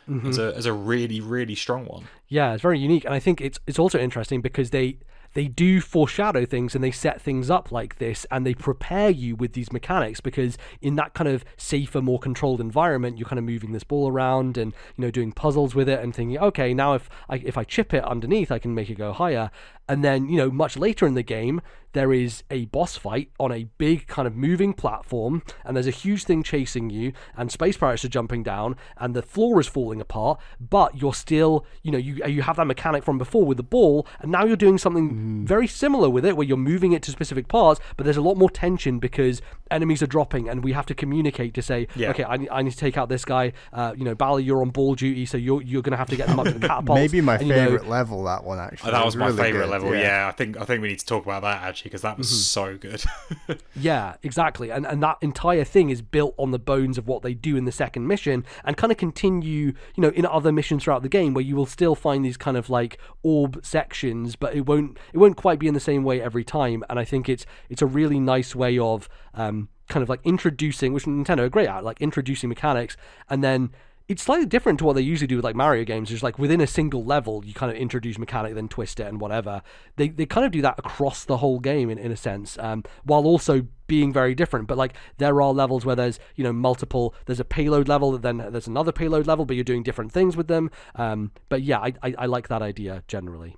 C: As a really, really strong one.
A: Yeah, it's very unique, and I think it's also interesting because they do foreshadow things and they set things up like this, and they prepare you with these mechanics, because in that kind of safer, more controlled environment, you're kind of moving this ball around and doing puzzles with it and thinking, okay, now if I chip it underneath, I can make it go higher. And then, much later in the game, there is a boss fight on a big kind of moving platform, and there's a huge thing chasing you, and space pirates are jumping down, and the floor is falling apart, but you're still, you have that mechanic from before with the ball, and now you're doing something very similar with it, where you're moving it to specific parts, but there's a lot more tension because enemies are dropping, and we have to communicate to say, okay, I need to take out this guy, Bally, you're on ball duty, so you're going to have to get them up to the catapults.
B: Maybe my favorite level, that one, actually.
C: That was my
B: really
C: favorite
B: good.
C: level. Yeah, I think we need to talk about that actually, because that was so good.
A: Yeah, exactly. And that entire thing is built on the bones of what they do in the second mission, and kind of continue, in other missions throughout the game, where you will still find these kind of like orb sections, but it won't quite be in the same way every time. And I think it's a really nice way of kind of like introducing, which Nintendo are great at, like introducing mechanics, and then it's slightly different to what they usually do with like Mario games. It's like within a single level, you kind of introduce mechanic, then twist it and whatever. They kind of do that across the whole game in a sense, while also being very different. But like there are levels where there's multiple. There's a payload level, then there's another payload level, but you're doing different things with them. But yeah, I like that idea generally.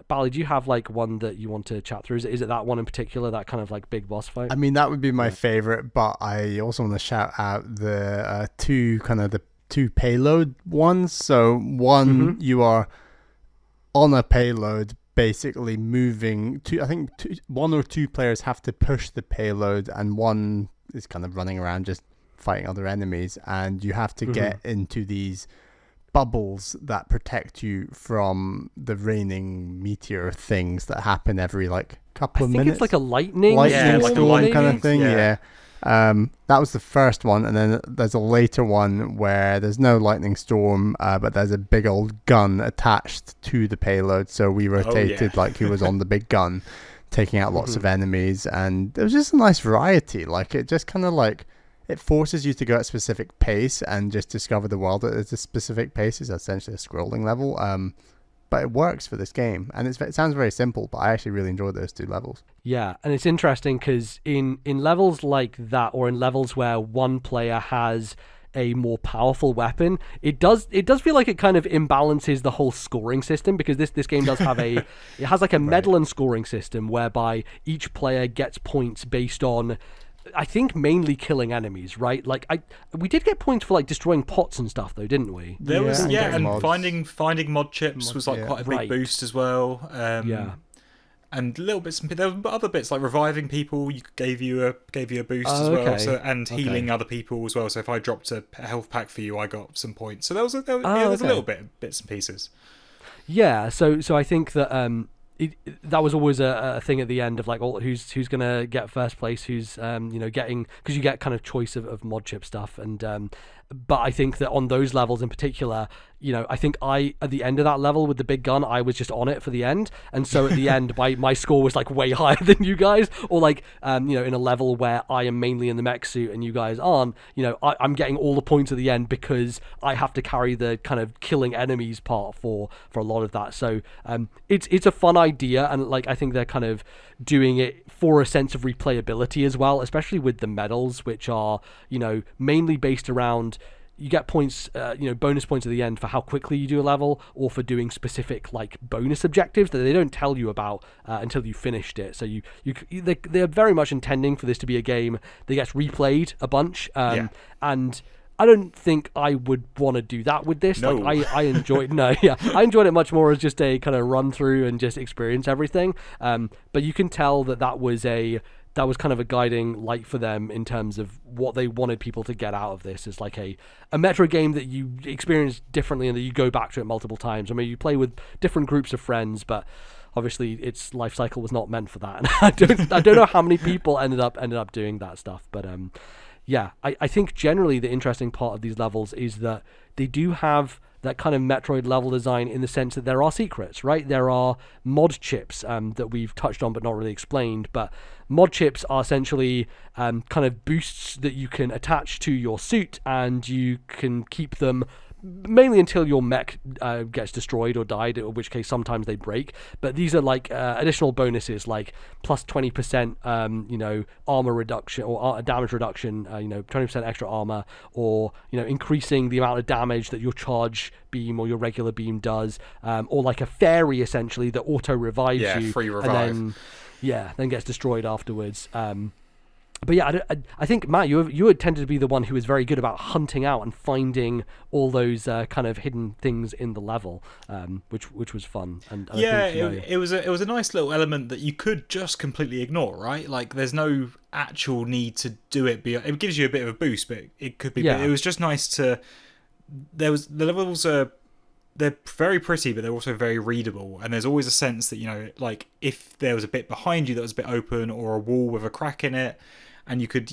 A: Bally, do you have like one that you want to chat through? Is it that one in particular, that kind of like big boss fight?
B: I mean, that would be my favorite, but I also want to shout out the two payload ones. So one, you are on a payload, basically moving to, I think 1 or 2 players have to push the payload, and one is kind of running around just fighting other enemies, and you have to get into these bubbles that protect you from the raining meteor things that happen every like couple of minutes.
A: I think it's like a lightning
B: storm kind of thing.
A: Yeah.
B: That was the first one, and then there's a later one where there's no lightning storm, but there's a big old gun attached to the payload, so we rotated like who was on the big gun taking out lots of enemies, and there was just a nice variety. Like, it just kind of like, it forces you to go at a specific pace and just discover the world at a specific pace. It's essentially a scrolling level. But it works for this game, and it sounds very simple, but I actually really enjoyed those 2 levels.
A: Yeah, and it's interesting because in levels like that, or in levels where one player has a more powerful weapon, it does feel like it kind of imbalances the whole scoring system, because this game does have it has like a medal and scoring system whereby each player gets points based on, I think, mainly killing enemies, right? Like, we did get points for like destroying pots and stuff, though, didn't we?
C: There was, and
B: mods.
C: finding mod chips was like quite a big boost as well. And little bits. There were other bits like reviving people. Gave you a boost as well. So, and healing other people as well. So if I dropped a health pack for you, I got some points. So there was a little bit bits and pieces.
A: Yeah. So I think that that was always a thing at the end of like, who's gonna get first place, who's getting, because you get kind of choice of mod chip stuff, and but I think that on those levels in particular, I think at the end of that level with the big gun, I was just on it for the end, and so at the end my score was like way higher than you guys, or like in a level where I am mainly in the mech suit and you guys aren't, I'm getting all the points at the end because I have to carry the kind of killing enemies part for a lot of that. So it's a fun idea, and like I think they're kind of doing it for a sense of replayability as well, especially with the medals, which are mainly based around, you get points, bonus points at the end for how quickly you do a level, or for doing specific like bonus objectives that they don't tell you about until you finished it. So they're very much intending for this to be a game that gets replayed a bunch, and I don't think I would want to do that with this.
C: No.
A: Like, I enjoyed I enjoyed it much more as just a kind of run through and just experience everything. But you can tell that was kind of a guiding light for them in terms of what they wanted people to get out of this, is like a Metroid game that you experience differently and that you go back to it multiple times. I mean, you play with different groups of friends, but obviously its life cycle was not meant for that. And I don't know how many people ended up doing that stuff, but I think generally the interesting part of these levels is that they do have that kind of Metroid level design, in the sense that there are secrets, right? There are mod chips that we've touched on but not really explained, but mod chips are essentially kind of boosts that you can attach to your suit, and you can keep them mainly until your mech gets destroyed or died, in which case sometimes they break. But these are like additional bonuses, like plus 20% armor reduction, or damage reduction, 20% extra armor, or increasing the amount of damage that your charge beam or your regular beam does, or like a fairy essentially that auto revives you,
C: free revive,
A: and then gets destroyed afterwards. But yeah, I think, Matt, you had tended to be the one who was very good about hunting out and finding all those kind of hidden things in the level, which was fun. And I think,
C: it was a nice little element that you could just completely ignore, right? Like, there's no actual need to do it. It gives you a bit of a boost, but it could be. But it was just nice to. The levels are. They're very pretty, but they're also very readable. And there's always a sense that, like, if there was a bit behind you that was a bit open, or a wall with a crack in it, and you could,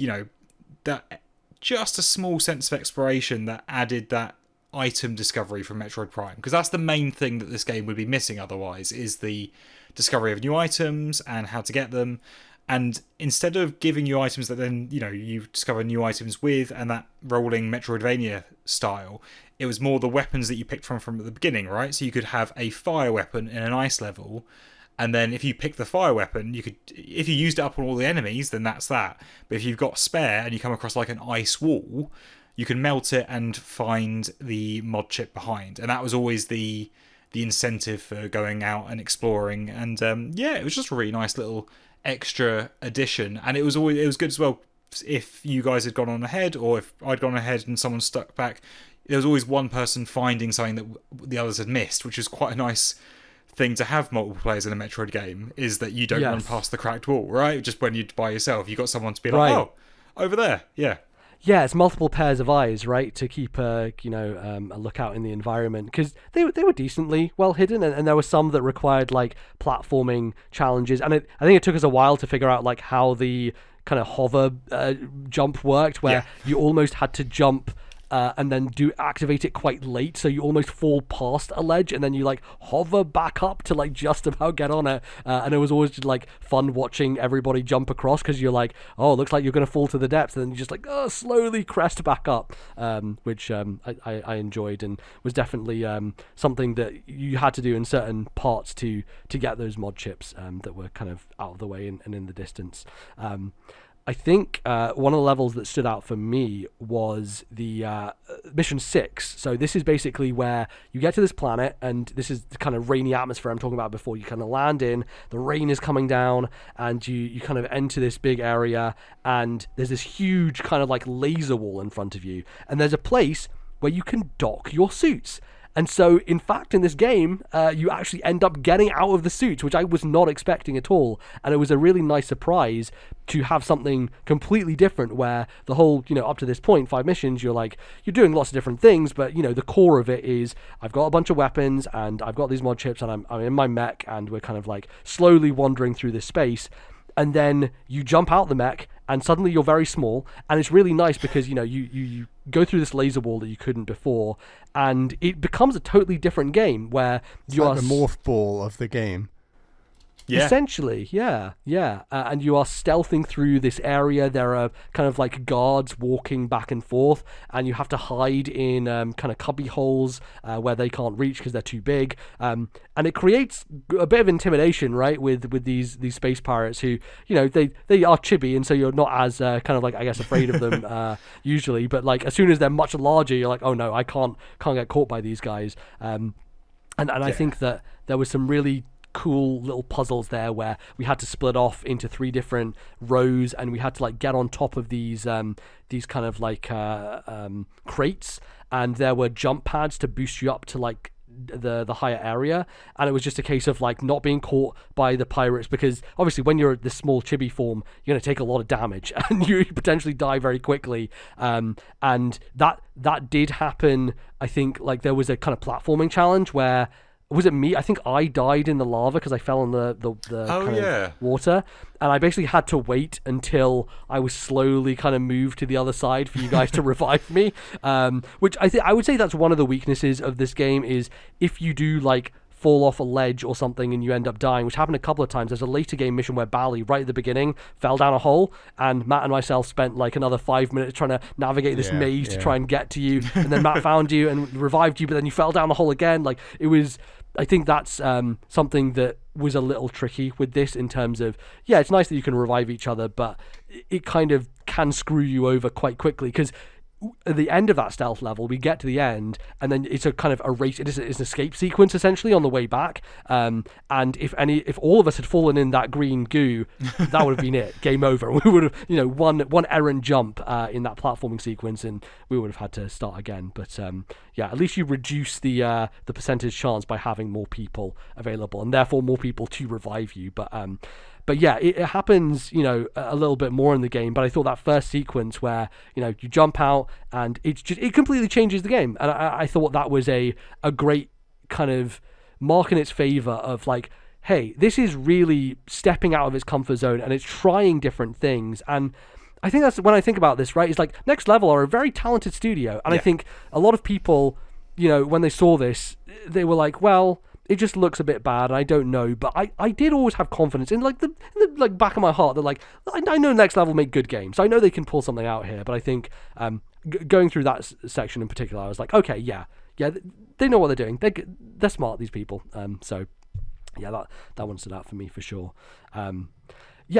C: that just a small sense of exploration that added that item discovery from Metroid Prime. Because that's the main thing that this game would be missing otherwise, is the discovery of new items and how to get them. And instead of giving you items that then, you discover new items with, and that rolling Metroidvania style, it was more the weapons that you picked from the beginning, right? So you could have a fire weapon in an ice level, and then if you pick the fire weapon, if you used it up on all the enemies, then that's that. But if you've got spare and you come across like an ice wall, you can melt it and find the mod chip behind. And that was always the incentive for going out and exploring. And it was just a really nice little extra addition. And it was good as well if you guys had gone on ahead, or if I'd gone ahead and someone stuck back. There was always one person finding something that the others had missed, which is quite a nice thing to have multiple players in a Metroid game, is that you don't run past the cracked wall, right? Just when you're by yourself, you got someone to be like, oh, over there, yeah.
A: Yeah, it's multiple pairs of eyes, right, to keep a lookout in the environment, because they were decently well hidden, and there were some that required like platforming challenges, and I think it took us a while to figure out like how the kind of hover jump worked, where you almost had to jump and then do activate it quite late, so you almost fall past a ledge, and then you like hover back up to like just about get on it. And it was always just like fun watching everybody jump across, because you're like, oh, it looks like you're going to fall to the depths, and then you just like slowly crest back up, which I enjoyed, and was definitely something that you had to do in certain parts to get those mod chips that were kind of out of the way and in the distance. I think one of the levels that stood out for me was the mission 6. So this is basically where you get to this planet, and this is the kind of rainy atmosphere I'm talking about before. You kind of land in, the rain is coming down, and you kind of enter this big area, and there's this huge kind of like laser wall in front of you, and there's a place where you can dock your suits. And so, in fact, in this game, you actually end up getting out of the suits, which I was not expecting at all. And it was a really nice surprise to have something completely different, where the whole, up to this point, 5 missions, you're doing lots of different things, but, the core of it is, I've got a bunch of weapons, and I've got these mod chips, and I'm in my mech, and we're kind of like slowly wandering through this space. And then you jump out the mech, and suddenly you're very small, and it's really nice because you go through this laser wall that you couldn't before, and it becomes a totally different game where
B: it's
A: you
B: like
A: are
B: the morph ball of the game.
C: Yeah.
A: Essentially, yeah. And you are stealthing through this area. There are kind of like guards walking back and forth, and you have to hide in kind of cubby holes where they can't reach because they're too big. And it creates a bit of intimidation, right, with these space pirates who, they are chibi, and so you're not as kind of like, I guess, afraid of them usually. But like as soon as they're much larger, you're like, oh no, I can't get caught by these guys. And I think that there was some really cool little puzzles there where we had to split off into 3 different rows, and we had to like get on top of these kind of like crates, and there were jump pads to boost you up to like the higher area, and it was just a case of like not being caught by the pirates, because obviously when you're at this small chibi form, you're going to take a lot of damage and you potentially die very quickly, and that did happen. I think like there was a kind of platforming challenge where, was it me? I think I died in the lava because I fell in the kind of water, and I basically had to wait until I was slowly kind of moved to the other side for you guys to revive me. Which I would say that's one of the weaknesses of this game, is if you do like fall off a ledge or something and you end up dying, which happened a couple of times. There's a later game mission where Bally, right at the beginning, fell down a hole, and Matt and myself spent like another 5 minutes trying to navigate this maze to try and get to you, and then Matt found you and revived you, but then you fell down the hole again. Like it was, I think that's something that was a little tricky with this, in terms of, it's nice that you can revive each other, but it kind of can screw you over quite quickly, because at the end of that stealth level, we get to the end, and then it's a kind of a race. It's an escape sequence essentially on the way back. And if all of us had fallen in that green goo, that would have been it. Game over. We would have, one errant jump in that platforming sequence, and we would have had to start again. But at least you reduce the percentage chance by having more people available, and therefore more people to revive you. But yeah, it happens, a little bit more in the game. But I thought that first sequence where, you jump out and it completely changes the game. And I thought that was a great kind of mark in its favor of like, hey, this is really stepping out of its comfort zone, and it's trying different things. And I think that's when I think about this, right? It's like Next Level are a very talented studio. And I think a lot of people, when they saw this, they were like, well, it just looks a bit bad, I don't know, but I did always have confidence in like the back of my heart that like I know Next Level make good games, so I know they can pull something out here. But I think going through that section in particular, I was like, okay, they know what they're doing. They're smart, these people. So yeah, that one stood out for me for sure.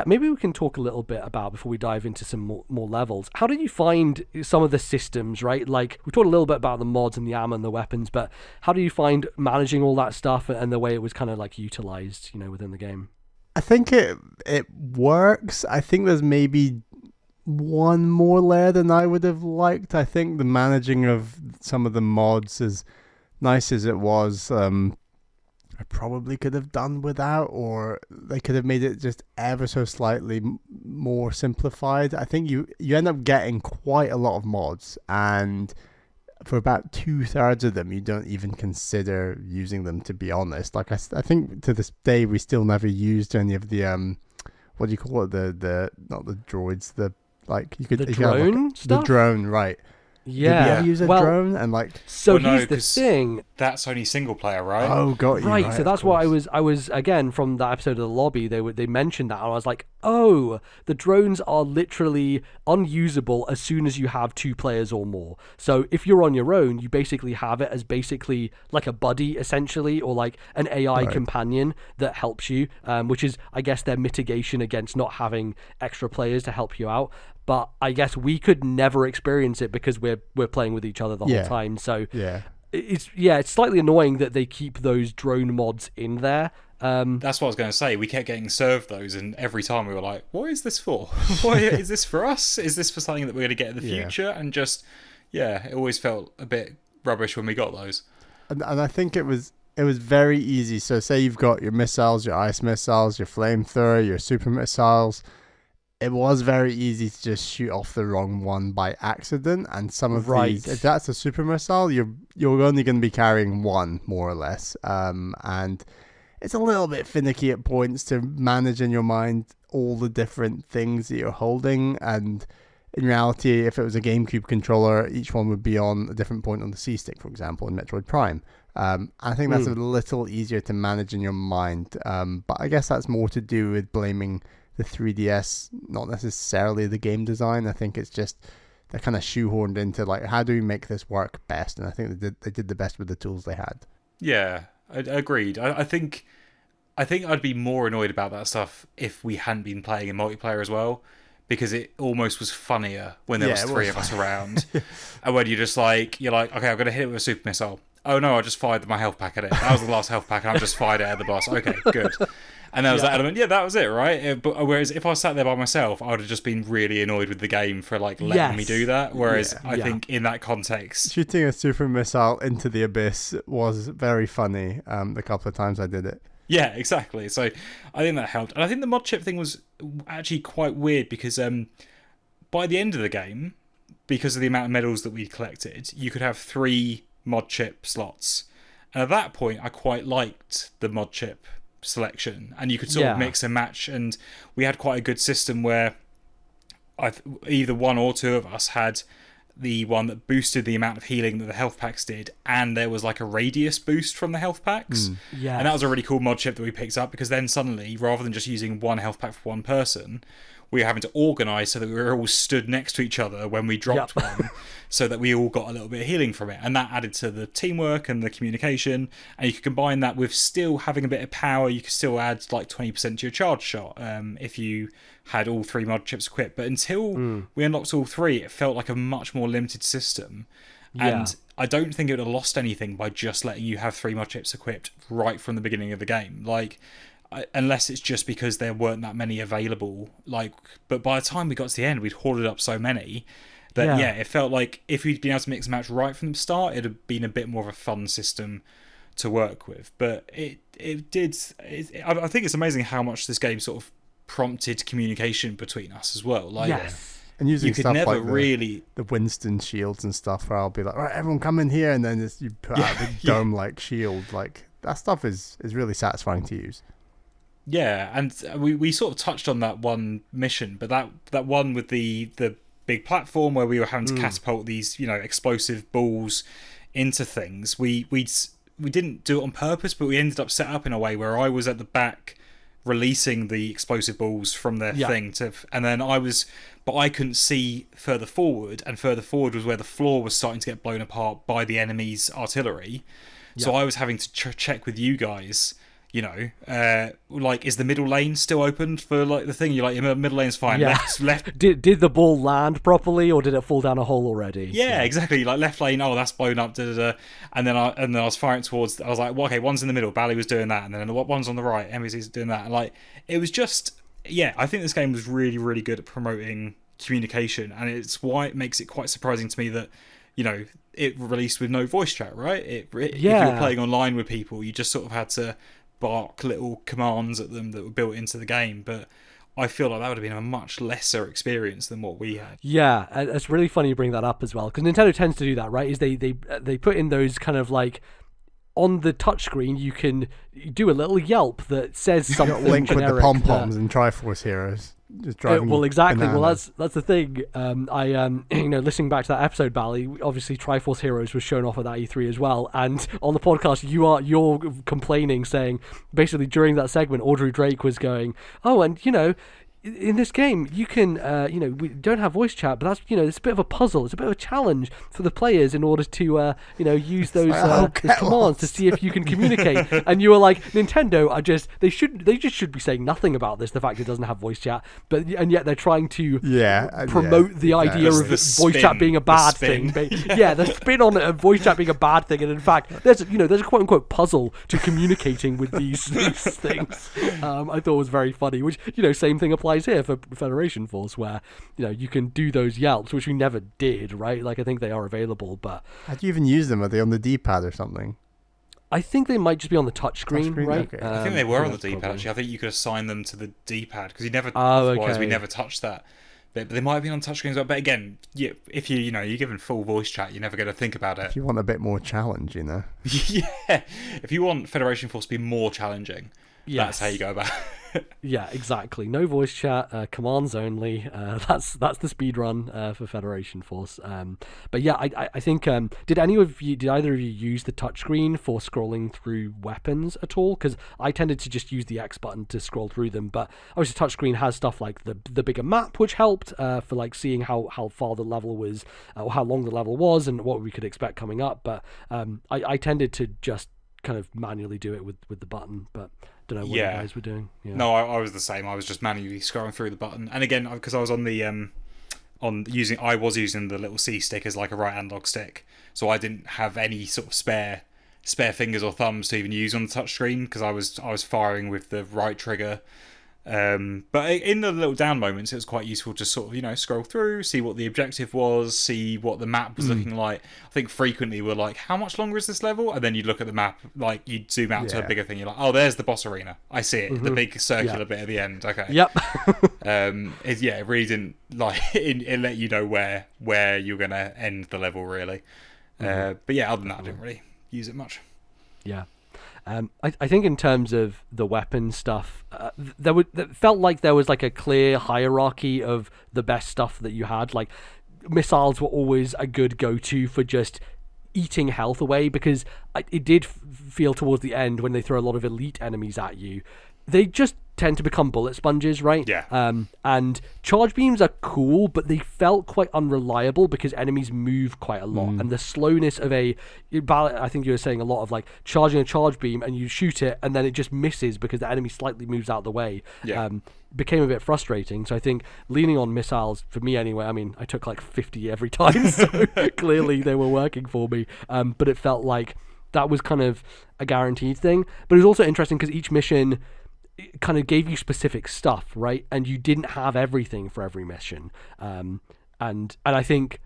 A: Maybe we can talk a little bit about, before we dive into some more levels, how did you find some of the systems, right? Like, we talked a little bit about the mods and the ammo and the weapons, but how do you find managing all that stuff and the way it was kind of like utilized, within the game?
B: I think it works. I think there's maybe one more layer than I would have liked. I think the managing of some of the mods, as nice as it was, I probably could have done without, or they could have made it just ever so slightly more simplified. I think you end up getting quite a lot of mods, and for about 2/3 of them, you don't even consider using them, to be honest. Like I think to this day, we still never used any of the what do you call it? The not the droids, the like you could
A: the drone
B: stuff? The drone, right?
A: Yeah.
B: Did we ever use a drone? And like,
A: so
C: Well, no,
A: here's the
C: 'cause
A: thing.
C: That's only single player, right?
B: oh, got you.
A: Right, so that's
B: of
A: what
B: course.
A: I was again from that episode of the lobby. They mentioned that, and I was like, oh, the drones are literally unusable as soon as you have 2 players or more. So if you're on your own, you basically have it as basically like a buddy, essentially, or like an AI companion that helps you, which is, I guess, their mitigation against not having extra players to help you out. But I guess we could never experience it because we're playing with each other the whole time. So
B: Yeah.
A: it's slightly annoying that they keep those drone mods in there.
C: That's what I was going to say. We kept getting served those, and every time we were like, what is this for? Why is this for us? Is this for something that we're going to get in the future? And just, it always felt a bit rubbish when we got those.
B: And I think it was very easy. So say you've got your missiles, your ice missiles, your flamethrower, your super missiles. It was very easy to just shoot off the wrong one by accident, and some of these, if that's a super missile, you're only going to be carrying one, more or less. And it's a little bit finicky at points to manage in your mind all the different things that you're holding. And in reality, if it was a GameCube controller, each one would be on a different point on the C-stick, for example, in Metroid Prime. I think that's a little easier to manage in your mind. But I guess that's more to do with blaming the 3DS, not necessarily the game design. I think it's just they're kind of shoehorned into like, how do we make this work best? And I think they did the best with the tools they had.
C: Yeah, I agreed. I think I'd be more annoyed about that stuff if we hadn't been playing in multiplayer as well, because it almost was funnier when there was 3 of us around, and when you're like, okay, I'm gonna hit it with a super missile. Oh no, I just fired my health pack at it. That was the last health pack, and I just fired it at the boss. Okay, good. And there was that element. Yeah, that was it, right? But whereas if I sat there by myself, I would have just been really annoyed with the game for like letting me do that. Whereas I think in that context,
B: shooting a super missile into the abyss was very funny. The couple of times I did it.
C: Yeah, exactly. So I think that helped, and I think the mod chip thing was actually quite weird because by the end of the game, because of the amount of medals that we'd collected, you could have 3 mod chip slots, and at that point, I quite liked the mod chip selection, and you could sort of mix and match, and we had quite a good system where either 1 or 2 of us had the one that boosted the amount of healing that the health packs did, and there was like a radius boost from the health packs. And that was a really cool mod chip that we picked up, because then suddenly, rather than just using 1 health pack for 1 person, we were having to organise so that we were all stood next to each other when we dropped one, so that we all got a little bit of healing from it. And that added to the teamwork and the communication. And you could combine that with still having a bit of power. You could still add like 20% to your charge shot if you had all 3 mod chips equipped. But until we unlocked all 3, it felt like a much more limited system. And I don't think it would have lost anything by just letting you have 3 mod chips equipped right from the beginning of the game. Like, unless it's just because there weren't that many available. But by the time we got to the end, we'd hoarded up so menti that it felt like if we'd been able to mix and match right from the start, it'd have been a bit more of a fun system to work with. But I think it's amazing how much this game sort of prompted communication between us as well.
B: And using
C: you could
B: stuff
C: never
B: like
C: really
B: the Winston shields and stuff, where I'll be like, all right, everyone come in here, and then you put out the dome-like shield. Like, that stuff is really satisfying to use.
C: Yeah, and we sort of touched on that one mission, but that one with the big platform where we were having to catapult these, explosive balls into things. We didn't do it on purpose, but we ended up set up in a way where I was at the back releasing the explosive balls from their thing and then I couldn't see further forward, and further forward was where the floor was starting to get blown apart by the enemy's artillery. So I was having to check with you guys, is the middle lane still open for the thing? You're like, your middle lane's fine. Left.
A: Did the ball land properly, or did it fall down a hole already?
C: Yeah, exactly. Like left lane, that's blown up. And then I was firing towards. I was like, well, okay, one's in the middle. Bally was doing that, and then one's on the right. NBC's doing that. And it was just, I think this game was really, really good at promoting communication, and it's why it makes it quite surprising to me that, it released with no voice chat. Right? If you were playing online with people, you just sort of had to bark little commands at them that were built into the game, but I feel like that would have been a much lesser experience than what we had.
A: Yeah, it's really funny you bring that up as well, because Nintendo tends to do that, right? Is they put in those kind of like, on the touchscreen you can do a little yelp that says something
B: link
A: generic
B: with the pom-poms and Triforce Heroes. just driving.
A: Well, exactly. Well,
B: bananas.
A: that's the thing. Listening back to that episode, Bally, obviously Triforce Heroes was shown off at that E3 as well, and on the podcast you're complaining, saying basically during that segment, Audrey Drake was going, "Oh, and in this game, you can, we don't have voice chat, but that's, it's a bit of a puzzle. It's a bit of a challenge for the players in order to, use those commands to see if you can communicate." And you were like, Nintendo they just should be saying nothing about this, the fact it doesn't have voice chat, and yet they're trying to promote the idea of voice chat being a bad thing. The spin on it, voice chat being a bad thing, and in fact, there's a quote unquote puzzle to communicating with these things. I thought was very funny. Which same thing applies here for Federation Force, where you can do those yelps, which we never did, right? Like, I think they are available, but
B: how do you even use them? Are they on the D-pad or something?
A: I think they might just be on the touchscreen, right?
B: Okay.
C: I think they were on the D-pad, actually. I think you could assign them to the D-pad, because otherwise we never touched that. But they might have been on touchscreens as well. But again, if you're given full voice chat, you're never going to think about it.
B: If you want a bit more challenge,
C: Yeah. If you want Federation Force to be more challenging, that's how you go about it.
A: Yeah, exactly. No voice chat, commands only. That's the speed run for Federation Force. But yeah, I think did either of you use the touchscreen for scrolling through weapons at all? Because I tended to just use the X button to scroll through them. But obviously, touchscreen has stuff like the bigger map, which helped for like seeing how far the level was, or how long the level was, and what we could expect coming up. But I tended to just kind of manually do it with the button, but don't know what you guys were doing.
C: No, I was the same. I was just manually scrolling through the button, and again, because I was on the I was using the little C stick as like a right analog stick, so I didn't have any sort of spare fingers or thumbs to even use on the touchscreen, because I was firing with the right trigger. But in the little down moments, it was quite useful to sort of, scroll through, see what the objective was, see what the map was looking like. I think frequently we're like, how much longer is this level? And then you'd look at the map, like you'd zoom out to a bigger thing. You're like, oh, there's the boss arena. I see it. The big circular bit at the end. Okay.
A: Yep.
C: It really didn't it let you know where you're going to end the level, really. But yeah, other than that, I didn't really use it much.
A: Yeah. I think in terms of the weapon stuff, that felt like there was like a clear hierarchy of the best stuff that you had. Like, missiles were always a good go-to for just eating health away, because it did feel towards the end, when they throw a lot of elite enemies at you, they just tend to become bullet sponges, right?
C: Yeah.
A: And charge beams are cool, but they felt quite unreliable because enemies move quite a lot, and the slowness of I think you were saying a lot of like charging a charge beam and you shoot it and then it just misses because the enemy slightly moves out the way.
C: Yeah.
A: Became a bit frustrating. So I think leaning on missiles, for me anyway, I mean, I took like 50 every time, so clearly they were working for me. But it felt like that was kind of a guaranteed thing. But it was also interesting because each mission kind of gave you specific stuff, right? And you didn't have everything for every mission. And I think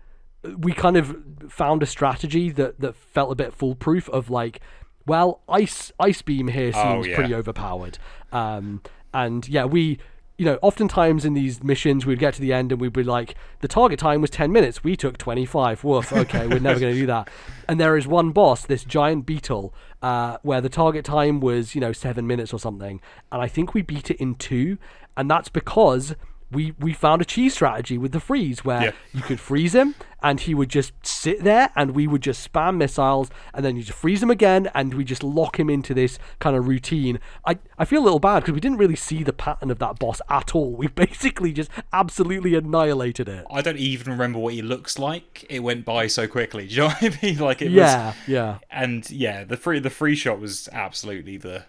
A: we kind of found a strategy that felt a bit foolproof of like, well, ice beam here seems pretty overpowered. And yeah, we, oftentimes in these missions, we'd get to the end and we'd be like, the target time was 10 minutes. We took 25. Woof. Okay, we're never going to do that. And there is one boss, this giant beetle, where the target time was, 7 minutes or something. And I think we beat it in 2. And that's because we found a cheese strategy with the freeze, where you could freeze him and he would just sit there and we would just spam missiles, and then you just freeze him again and we just lock him into this kind of routine. I feel a little bad because we didn't really see the pattern of that boss at all. We basically just absolutely annihilated it.
C: I don't even remember what he looks like. It went by so quickly. Do you know what I mean? Like, it was...
A: Yeah.
C: And yeah, the free shot was absolutely the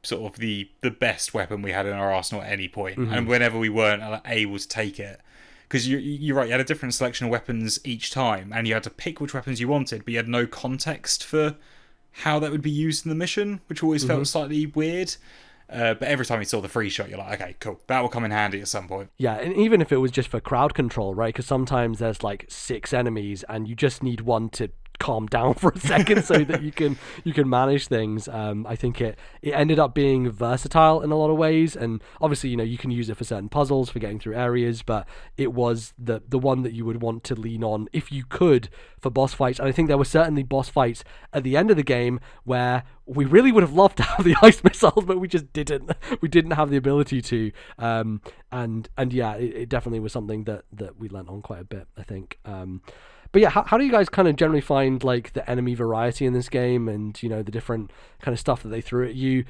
C: sort of the best weapon we had in our arsenal at any point. And whenever we weren't able to take it, because you're right, you had a different selection of weapons each time, and you had to pick which weapons you wanted, but you had no context for how that would be used in the mission, which always felt slightly weird. But every time you saw the free shot, you're like, okay, cool, that will come in handy at some point.
A: Yeah, and even if it was just for crowd control, right? Because sometimes there's like 6 enemies and you just need one to calm down for a second so that you can manage things. I think it ended up being versatile in a lot of ways, and obviously you can use it for certain puzzles, for getting through areas, but it was the one that you would want to lean on if you could for boss fights. And I think there were certainly boss fights at the end of the game where we really would have loved to have the ice missiles, but we just didn't. We didn't have the ability to. And yeah, it definitely was something that we learnt on quite a bit, I think. But yeah, how do you guys kind of generally find like the enemy variety in this game, and the different kind of stuff that they threw at you?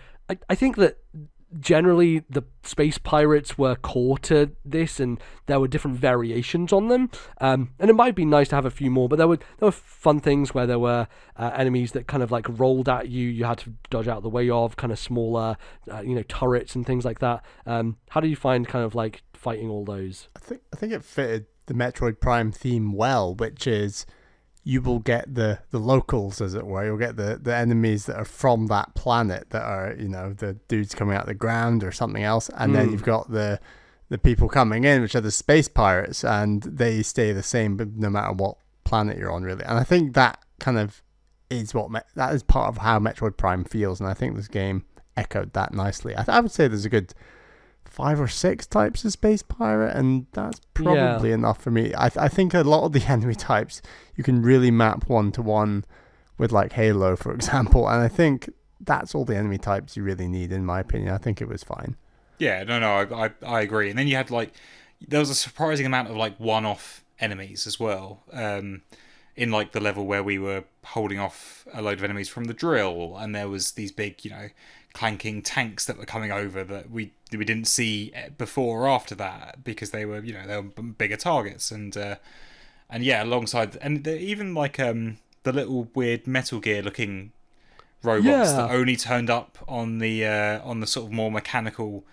A: I think that generally the space pirates were core to this, and there were different variations on them. And it might be nice to have a few more, but there were fun things where there were enemies that kind of like rolled at you. You had to dodge out the way of, kind of smaller, turrets and things like that. How do you find kind of like fighting all those?
B: I think it fitted the Metroid Prime theme well, which is you will get the locals, as it were. You'll get the enemies that are from that planet, that are the dudes coming out of the ground or something else, and then you've got the people coming in, which are the space pirates, and they stay the same no matter what planet you're on, really. And I think that kind of is that is part of how Metroid Prime feels, and I think this game echoed that nicely. I would say there's a good 5 or 6 types of space pirate, and that's probably enough for me. I think a lot of the enemy types you can really map one-to-one with, like Halo, for example, and I think that's all the enemy types you really need, in my opinion. I think it was fine.
C: Yeah, no, I agree. And then you had there was a surprising amount of one-off enemies as well. In the level where we were holding off a load of enemies from the drill, and there was these big, clanking tanks that were coming over that we didn't see before or after that, because they were bigger targets, and yeah, alongside, and even the little weird Metal Gear looking robots that only turned up on the sort of more mechanical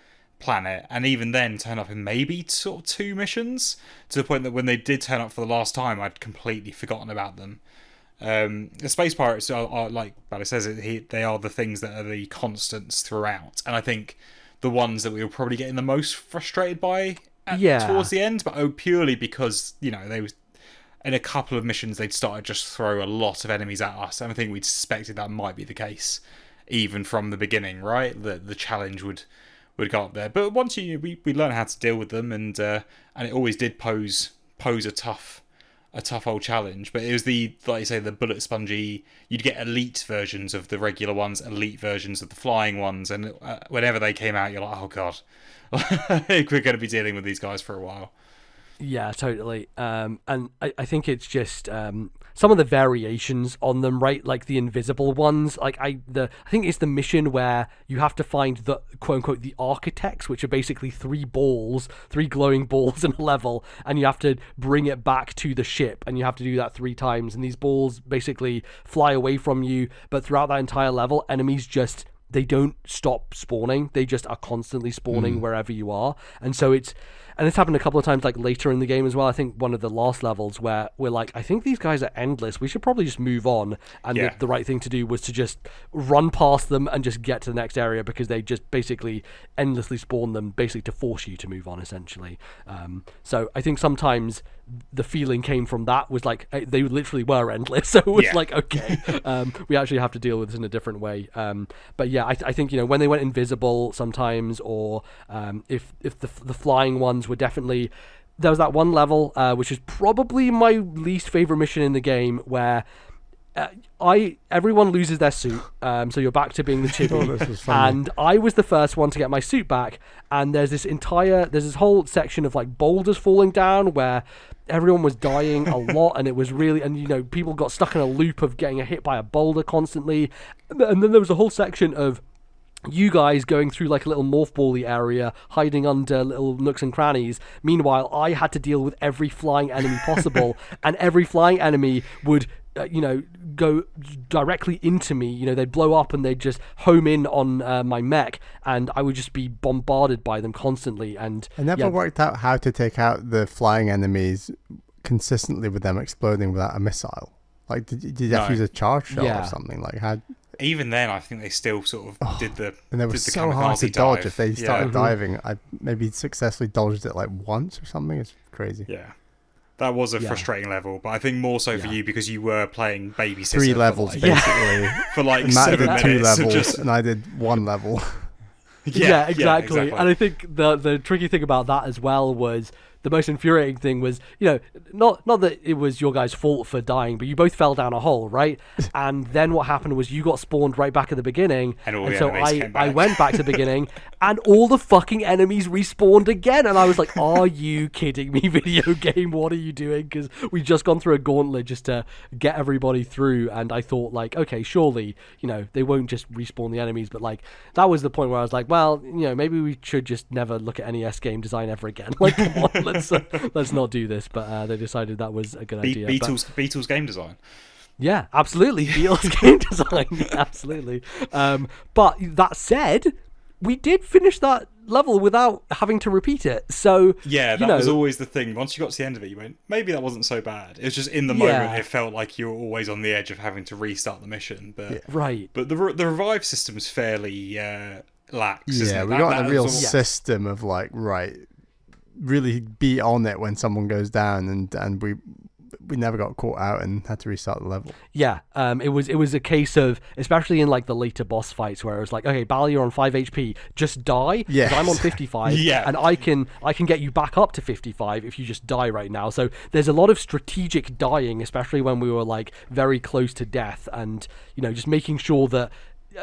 C: planet, and even then turn up in maybe sort of 2 missions, to the point that when they did turn up for the last time, I'd completely forgotten about them. The space pirates are like Bala says, they are the things that are the constants throughout, and I think the ones that we were probably getting the most frustrated by towards the end, but purely because they was in a couple of missions they'd started just throw a lot of enemies at us, and I think we'd suspected that might be the case even from the beginning, right? The challenge would go up there, but once we learned how to deal with them, and it always did pose a tough old challenge. But it was like you say, the bullet spongy. You'd get elite versions of the regular ones, elite versions of the flying ones, and whenever they came out, you're like, oh god, we're going to be dealing with these guys for a while.
A: Yeah, totally. And I think it's just some of the variations on them, right? Like the invisible ones. I think it's the mission where you have to find the quote unquote the architects, which are basically 3 glowing balls in a level, and you have to bring it back to the ship, and you have to do that 3 times. And these balls basically fly away from you, but throughout that entire level, enemies they don't stop spawning. They just are constantly spawning wherever you are. And so it's happened a couple of times later in the game as well. I think one of the last levels where we're like, I think these guys are endless. We should probably just move on. And the right thing to do was to just run past them and just get to the next area, because they just basically endlessly spawn them, basically to force you to move on, essentially. So I think sometimes the feeling came from that, was like they literally were endless. So it was okay, we actually have to deal with this in a different way. But yeah, I think when they went invisible sometimes, or if the flying ones were definitely, there was that one level which is probably my least favorite mission in the game, where everyone loses their suit, so you're back to being the chibi. And I was the first one to get my suit back, and there's this whole section of boulders falling down where everyone was dying a lot, and it was really, and people got stuck in a loop of getting hit by a boulder constantly. And then there was a whole section of you guys going through a little morph ball-y area, hiding under little nooks and crannies. Meanwhile, I had to deal with every flying enemy possible, and every flying enemy would go directly into me. They'd blow up and they'd just home in on my mech, and I would just be bombarded by them constantly. And
B: I never worked out how to take out the flying enemies consistently with them exploding without a missile. Did you have to use a charge shell or something?
C: Even then, I think they still sort of did the,
B: and they were so hard to dodge. If they started diving, I maybe successfully dodged it once or something. It's crazy.
C: Yeah. That was a
A: Yeah.
C: frustrating level, but I think more so for
A: Yeah.
C: you because you were playing babysitter
B: 3
C: for
B: levels
C: like,
B: basically.
C: for like
B: Matt
C: 7
B: did 2
C: minutes. Of
B: levels,
C: just,
B: and I did 1 level.
A: Yeah, exactly. And I think the tricky thing about that as well was the most infuriating thing was, not that it was your guys' fault for dying, but you both fell down a hole, right? And then what happened was you got spawned right back at the beginning,
C: And all the
A: so
C: enemies came back.
A: I went back to the beginning, and all the fucking enemies respawned again, and I was like, "Are you kidding me, video game? What are you doing?" Because we just gone through a gauntlet just to get everybody through, and I thought like, okay, surely they won't just respawn the enemies, but like that was the point where I was like, well, maybe we should just never look at NES game design ever again. Like, come on, let's not do this. But they decided that was a good idea.
C: Beatles game design.
A: Yeah, absolutely. Beatles game design, absolutely. But that said, we did finish that level without having to repeat it. So
C: yeah, that was always the thing. Once you got to the end of it, you went, maybe that wasn't so bad. It was just in the moment, it felt like you were always on the edge of having to restart the mission. But
A: right.
C: But the revive system's fairly lax.
B: Yeah,
C: isn't it?
B: we got a real
C: was all-
B: system of like, really be on it when someone goes down, and we never got caught out and had to restart the level.
A: Yeah, it was a case of, especially in like the later boss fights, where it was like, okay, Bally, you're on 5 HP, just die.
B: Yes.
A: 'Cause I'm on 55.
C: Yeah.
A: And I can get you back up to 55 if you just die right now. So there's a lot of strategic dying, especially when we were like very close to death, and just making sure that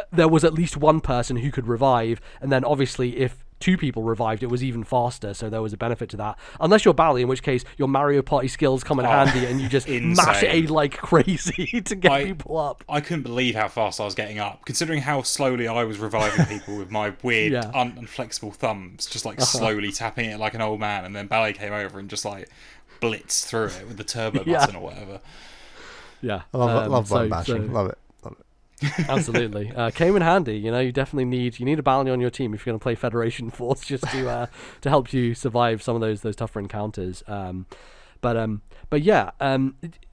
A: there was at least one person who could revive, and then obviously if 2 people revived, it was even faster, so there was a benefit to that. Unless you're Bally, in which case your Mario Party skills come in handy and you just mash A like crazy to get people up.
C: I couldn't believe how fast I was getting up, considering how slowly I was reviving people with my weird, unflexible thumbs, just like slowly tapping it like an old man, and then Bally came over and just like blitzed through it with the turbo button or whatever.
A: Yeah.
B: I love button bashing. Love it.
A: Absolutely. Came in handy. You definitely need a Bally on your team if you're going to play Federation Force, just to help you survive some of those tougher encounters. But yeah, are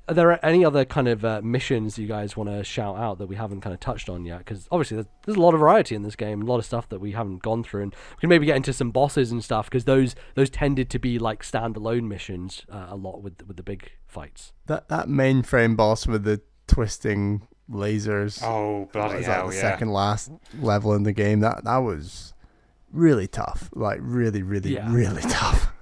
A: there any other kind of missions you guys want to shout out that we haven't kind of touched on yet? Because obviously there's a lot of variety in this game, a lot of stuff that we haven't gone through, and we can maybe get into some bosses and stuff, because those tended to be like standalone missions a lot with the big fights.
B: That mainframe boss with the twisting lasers.
C: Oh, bloody hell,
B: the second last level in the game. That was really tough. Like really tough.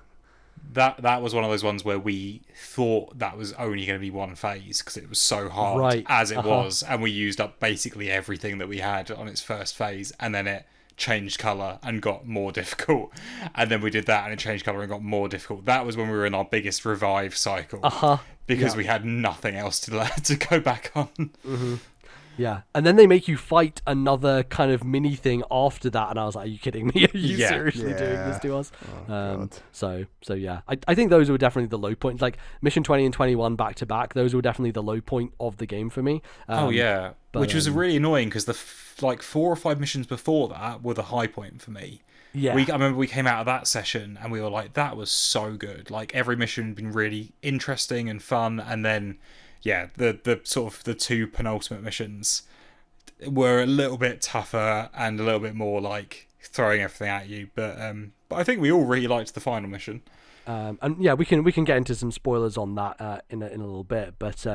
C: That was one of those ones where we thought that was only going to be one phase because it was so hard as it was, and we used up basically everything that we had on its first phase, and then it changed colour and got more difficult, and then we did that and it changed colour and got more difficult. That was when we were in our biggest revive cycle because we had nothing else to go back on.
A: Yeah, and then they make you fight another kind of mini thing after that, and I was like, "Are you kidding me? Are you seriously doing this to us?" So yeah, I think those were definitely the low points. Like Mission 20 and 21 back to back, those were definitely the low point of the game for me.
C: Which was really annoying because the like 4 or 5 missions before that were the high point for me.
A: Yeah,
C: I remember we came out of that session and we were like, "That was so good!" Like every mission had been really interesting and fun, and then. Yeah, the sort of the 2 penultimate missions were a little bit tougher and a little bit more like throwing everything at you. But I think we all really liked the final mission.
A: And yeah, we can get into some spoilers on that in a little bit. But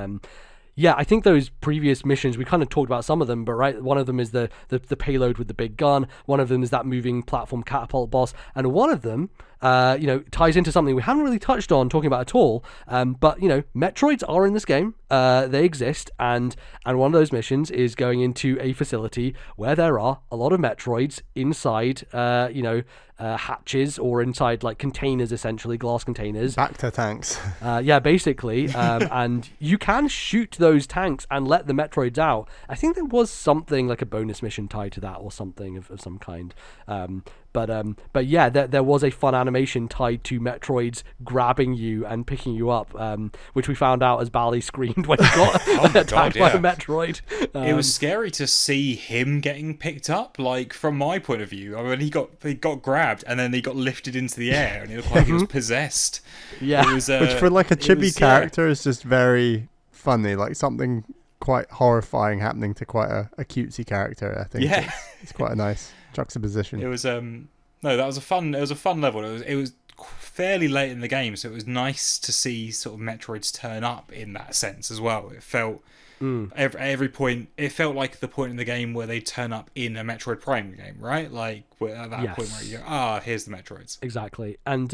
A: yeah, I think those previous missions, we kind of talked about some of them, but right, one of them is the payload with the big gun. One of them is that moving platform catapult boss, and one of them. Ties into something we haven't really touched on talking about at all. But Metroids are in this game. They exist, and one of those missions is going into a facility where there are a lot of Metroids inside, hatches or inside like containers, essentially glass containers.
B: Back to tanks.
A: Basically, and you can shoot those tanks and let the Metroids out. I think there was something like a bonus mission tied to that or something of some kind. But yeah, there was a fun animation tied to Metroids grabbing you and picking you up, which we found out as Bally screamed when he got attacked by a Metroid.
C: It was scary to see him getting picked up. Like from my point of view, I mean, he got grabbed and then he got lifted into the air, and it looked like he was possessed.
A: Yeah,
C: it was,
B: which for like a chibi character is just very funny, like something quite horrifying happening to quite a cutesy character. I think it's quite a nice juxtaposition.
C: It was that was a fun level. It was fairly late in the game, so it was nice to see sort of Metroids turn up in that sense as well. It felt every point, it felt like the point in the game where they turn up in a Metroid Prime game, right? Like at that point where you go, here's the Metroids.
A: Exactly. And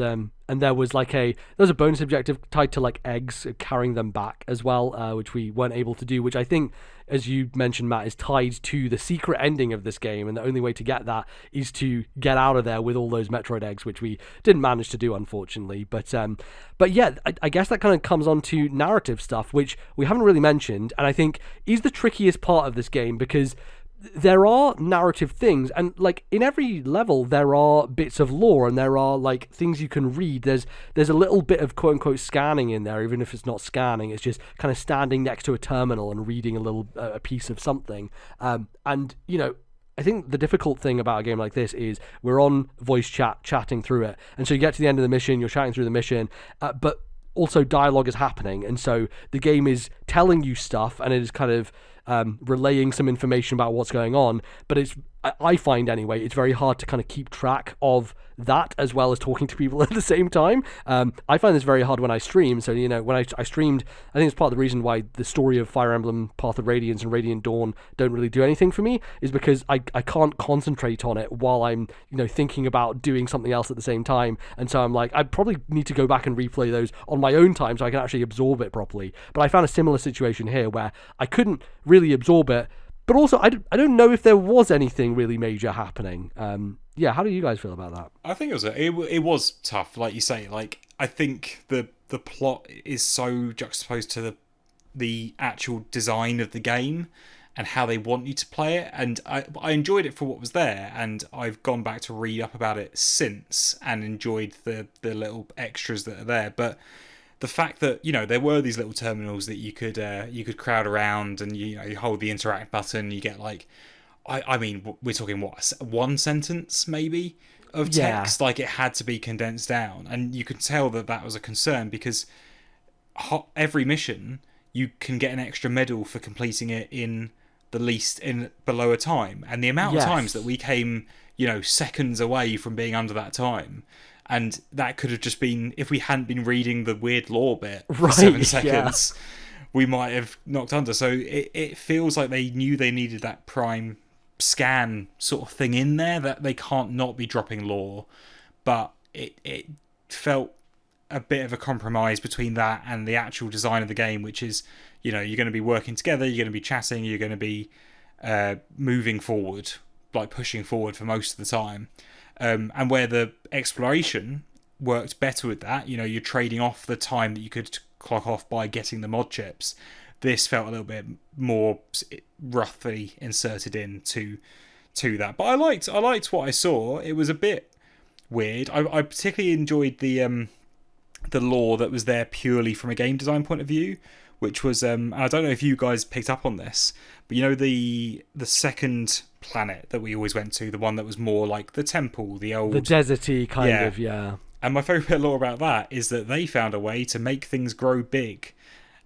A: there was a bonus objective tied to like eggs, carrying them back as well, which we weren't able to do, which I think, as you mentioned, Matt, is tied to the secret ending of this game, and the only way to get that is to get out of there with all those Metroid eggs, which we didn't manage to do, unfortunately. But yeah, I guess that kind of comes on to narrative stuff, which we haven't really mentioned, and I think is the trickiest part of this game, because there are narrative things, and like in every level there are bits of lore and there are like things you can read. There's a little bit of quote unquote scanning in there, even if it's not scanning, it's just kind of standing next to a terminal and reading a piece of something. And you know, I think the difficult thing about a game like this is we're on voice chatting through it, and so you get to the end of the mission, you're chatting through the mission, but also dialogue is happening, and so the game is telling you stuff and it is kind of relaying some information about what's going on, but I find anyway, it's very hard to kind of keep track of that as well as talking to people at the same time. I find this very hard when I stream. So, you know, when I streamed, I think it's part of the reason why the story of Fire Emblem Path of Radiance and Radiant Dawn don't really do anything for me, is because I can't concentrate on it while I'm, you know, thinking about doing something else at the same time. And so I'm like, I probably need to go back and replay those on my own time so I can actually absorb it properly. But I found a similar situation here where I couldn't really absorb it, but also I don't know if there was anything really major happening. Yeah, how do you guys feel about that?
C: I think it was tough, like you say. Like, I think the plot is so juxtaposed to the actual design of the game and how they want you to play it, and I enjoyed it for what was there, and I've gone back to read up about it since and enjoyed the little extras that are there. But the fact that, you know, there were these little terminals that you could crowd around, and you hold the interact button, you get like, I mean, we're talking what, one sentence maybe of text. Like, it had to be condensed down, and you could tell that was a concern, because every mission you can get an extra medal for completing it in below a time, and the amount of times that we came, you know, seconds away from being under that time. And that could have just been, if we hadn't been reading the weird lore bit for 7 seconds, we might have knocked under. So it feels like they knew they needed that prime scan sort of thing in there, that they can't not be dropping lore. But it felt a bit of a compromise between that and the actual design of the game, which is, you know, you're going to be working together, you're going to be chatting, you're going to be moving forward, like pushing forward for most of the time. And where the exploration worked better with that, you know, you're trading off the time that you could clock off by getting the mod chips. This felt a little bit more roughly inserted into that. But I liked what I saw. It was a bit weird. I particularly enjoyed the lore that was there purely from a game design point of view, which was I don't know if you guys picked up on this, but you know, the second planet that we always went to, the one that was more like the temple, the deserty kind of. And my favourite bit of lore about that is that they found a way to make things grow big,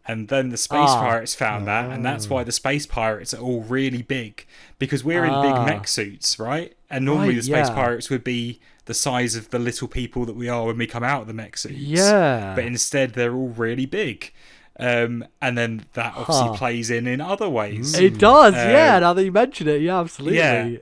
C: and then the space pirates found that, and that's why the space pirates are all really big, because we're in big mech suits, right? And normally the space pirates would be the size of the little people that we are when we come out of the mech suits. But instead they're all really big. And then that obviously plays in other ways.
A: It does, now that you mention it, absolutely.
C: Yeah,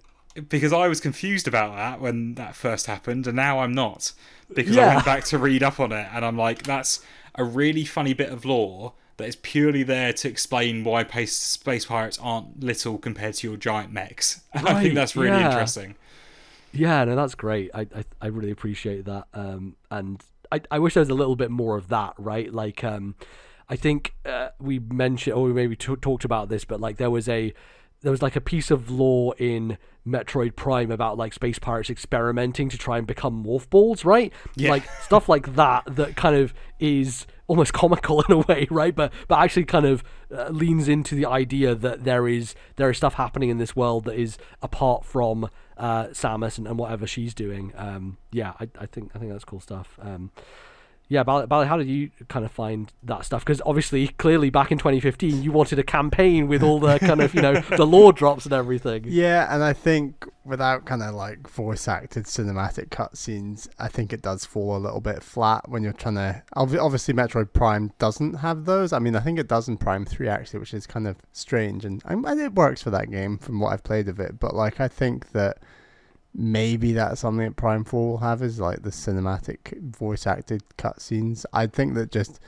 C: because I was confused about that when that first happened, and now I'm not. Because I went back to read up on it, and I'm like, that's a really funny bit of lore that is purely there to explain why space pirates aren't little compared to your giant mechs. And I think that's really interesting.
A: Yeah, no, that's great. I really appreciate that. And I wish there was a little bit more of that, right? Like, I think we mentioned, or we maybe talked about this, but like there was like a piece of lore in Metroid Prime about like space pirates experimenting to try and become morph balls, right? Like stuff like that kind of is almost comical in a way, right? But actually kind of leans into the idea that there is stuff happening in this world that is apart from Samus and whatever she's doing. I think that's cool stuff. Yeah, Bally, how did you kind of find that stuff? Because obviously, clearly, back in 2015, you wanted a campaign with all the kind of, the lore drops and everything.
B: Yeah, and I think without kind of like voice-acted cinematic cutscenes, I think it does fall a little bit flat when you're trying to... Obviously, Metroid Prime doesn't have those. I mean, I think it does in Prime 3, actually, which is kind of strange. And it works for that game from what I've played of it. But, like, I think that maybe that's something that Prime 4 will have, is like the cinematic voice acted cutscenes. I think that just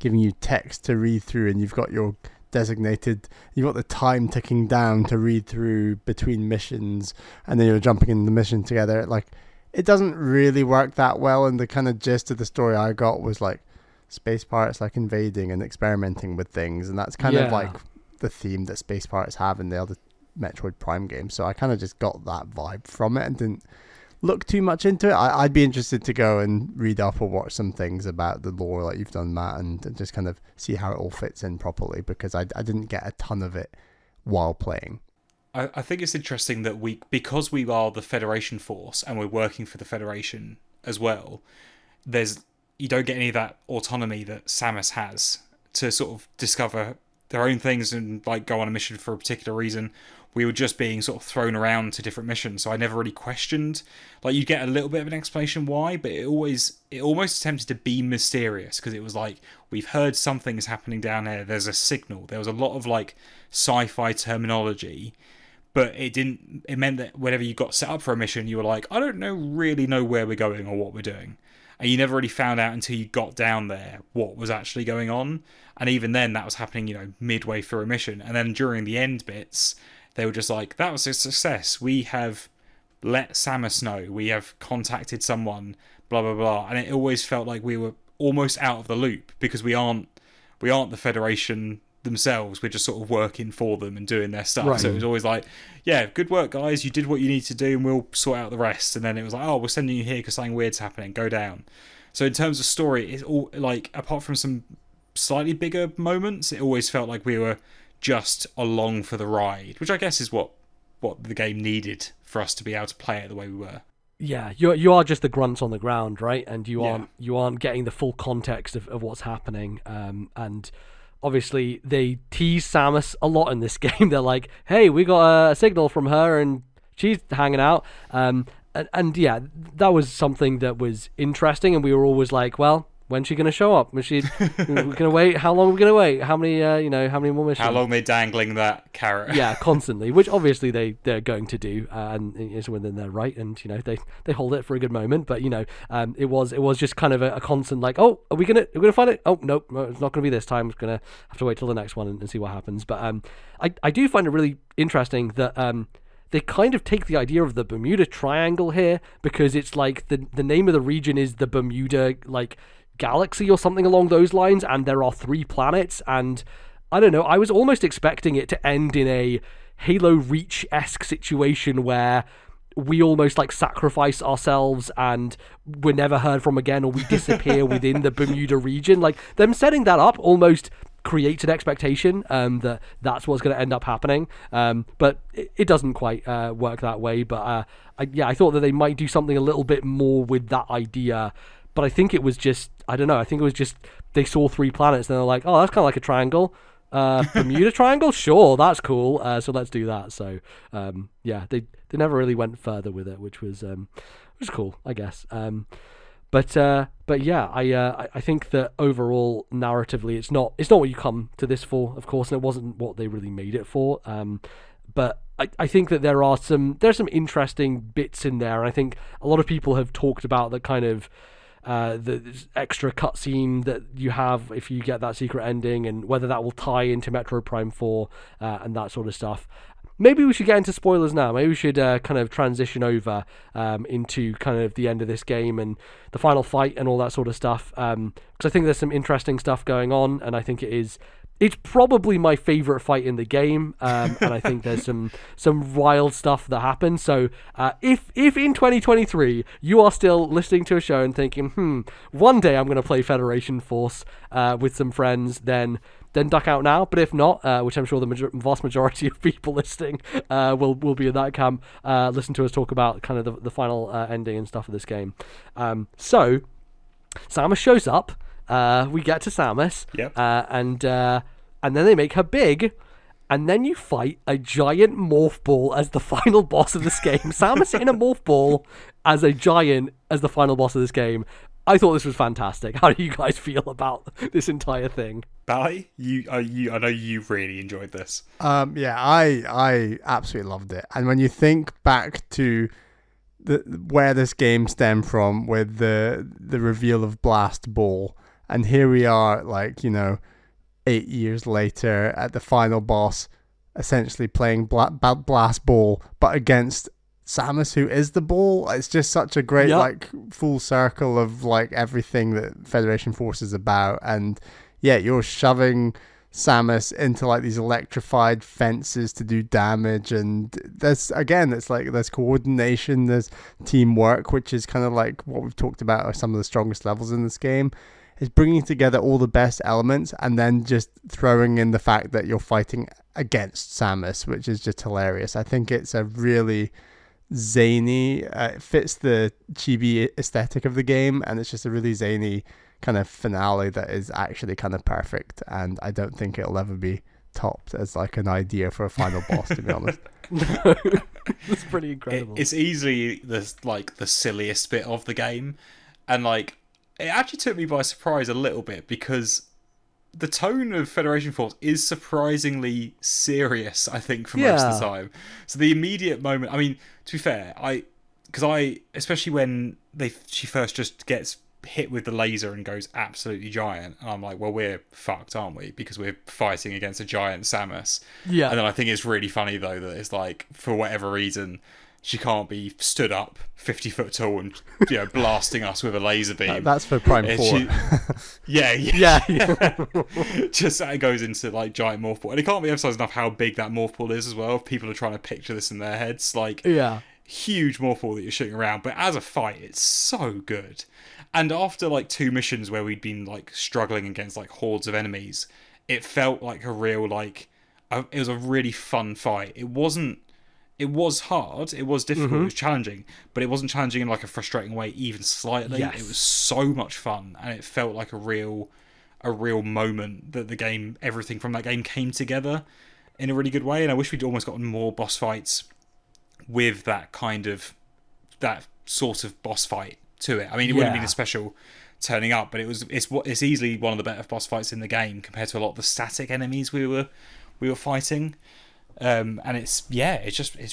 B: giving you text to read through, and you've got the time ticking down to read through between missions, and then you're jumping in the mission together, like, it doesn't really work that well. And the kind of gist of the story I got was like space pirates like invading and experimenting with things, and that's kind of like the theme that space pirates have in the other Metroid Prime game. So I kind of just got that vibe from it and didn't look too much into it. I'd be interested to go and read up or watch some things about the lore like you've done, Matt, and just kind of see how it all fits in properly, because I didn't get a ton of it while playing.
C: I think it's interesting that because we are the Federation force and we're working for the Federation as well, you don't get any of that autonomy that Samus has to sort of discover their own things and like go on a mission for a particular reason. We were just being sort of thrown around to different missions, so I never really questioned. Like, you get a little bit of an explanation why, but it almost attempted to be mysterious, because it was like, we've heard something is happening down here. There's a signal. There was a lot of like sci-fi terminology, but it meant that whenever you got set up for a mission, you were like, I don't really know where we're going or what we're doing. And you never really found out until you got down there what was actually going on. And even then, that was happening, midway through a mission. And then during the end bits, they were just like, that was a success. We have let Samus know. We have contacted someone, blah, blah, blah. And it always felt like we were almost out of the loop, because we aren't the Federation themselves. We're just sort of working for them and doing their stuff. Right. So it was always like, yeah, good work, guys. You did what you need to do, and we'll sort out the rest. And then it was like, oh, we're sending you here because something weird's happening. Go down. So in terms of story, it's all like, apart from some slightly bigger moments, it always felt like we were just along for the ride, which I guess is what the game needed for us to be able to play it the way we were.
A: Yeah, you are just the grunts on the ground, right? And you aren't getting the full context of what's happening. And obviously they tease Samus a lot in this game. They're like, hey, we got a signal from her and she's hanging out. And yeah, that was something that was interesting, and we were always like, well, when's she going to show up? We're going to wait? How long are we going to wait? How many more missions?
C: How long are they dangling that carrot?
A: Yeah, constantly, which obviously they're going to do, and it's within their right, and they hold it for a good moment. But it was just kind of a constant like, oh, are we gonna find it? Oh, nope, it's not going to be this time. We're going to have to wait till the next one and see what happens. But I do find it really interesting that they kind of take the idea of the Bermuda Triangle here, because it's like the name of the region is the Bermuda Galaxy or something along those lines, and there are 3 planets, and I don't know, I was almost expecting it to end in a Halo Reach-esque situation where we almost sacrifice ourselves and we're never heard from again, or we disappear within the Bermuda region. Like, them setting that up almost creates an expectation that that's what's going to end up happening, but it doesn't quite work that way. But I thought that they might do something a little bit more with that idea. But I think it was just, I don't know, I think it was just they saw 3 planets and they're like, oh, that's kind of like a triangle. Bermuda Triangle? Sure, that's cool. So let's do that. So, they never really went further with it, which was cool, I guess. But yeah, I think that overall, narratively, it's not what you come to this for, of course, and it wasn't what they really made it for. But I think that there's some interesting bits in there, and I think a lot of people have talked about the kind of the extra cutscene that you have if you get that secret ending, and whether that will tie into Metroid Prime 4 and that sort of stuff. Maybe we should get into spoilers now. Maybe we should kind of transition over into kind of the end of this game and the final fight and all that sort of stuff. Because I think there's some interesting stuff going on, and I think it's probably my favorite fight in the game, and I think there's some wild stuff that happens. So if in 2023 you are still listening to a show and thinking, one day I'm going to play Federation Force with some friends, then duck out now. But if not, which I'm sure the vast majority of people listening will be in that camp, listen to us talk about kind of the final ending and stuff of this game. So Samus shows up. We get to Samus.
C: Yep.
A: And then they make her big. And then you fight a giant morph ball as the final boss of this game. Samus in a morph ball as a giant as the final boss of this game. I thought this was fantastic. How do you guys feel about this entire thing?
C: Bally, I know you really enjoyed this.
B: Yeah, I absolutely loved it. And when you think back to where this game stemmed from with the reveal of Blast Ball, and here we are, like, 8 years later at the final boss, essentially playing Blast Ball, but against Samus, who is the ball. It's just such a great like full circle of like everything that Federation Force is about. And yeah, you're shoving Samus into like these electrified fences to do damage, and there's coordination, there's teamwork, which is kind of like what we've talked about are some of the strongest levels in this game. Is bringing together all the best elements and then just throwing in the fact that you're fighting against Samus, which is just hilarious. I think it's a really zany, it fits the chibi aesthetic of the game, and it's just a really zany kind of finale that is actually kind of perfect, and I don't think it'll ever be topped as like an idea for a final boss, to be honest.
A: No, it's pretty incredible.
C: It's easily the silliest bit of the game, and like it actually took me by surprise a little bit because the tone of Federation Force is surprisingly serious, I think, for most of the time. So the immediate moment, I mean, to be fair, especially when she first just gets hit with the laser and goes absolutely giant, and I'm like, well, we're fucked, aren't we? Because we're fighting against a giant Samus. Yeah. And then I think it's really funny though that it's like, for whatever reason, she can't be stood up 50 foot tall and blasting us with a laser beam.
B: That's for Prime 4.
C: Yeah. Just that it goes into like giant morph ball, and it can't be emphasized enough how big that morph ball is as well. If people are trying to picture this in their heads, like huge morph ball that you're shooting around. But as a fight, it's so good. And after like 2 missions where we'd been like struggling against like hordes of enemies, it felt like a real it was a really fun fight. It was hard, it was difficult, It was challenging, but it wasn't challenging in like a frustrating way even slightly. It was so much fun, and it felt like a real moment that everything from that game came together in a really good way. And I wish we'd almost gotten more boss fights with that sort of boss fight to it. I mean, it wouldn't have been a special turning up, but it's easily one of the better boss fights in the game compared to a lot of the static enemies we were fighting. And it's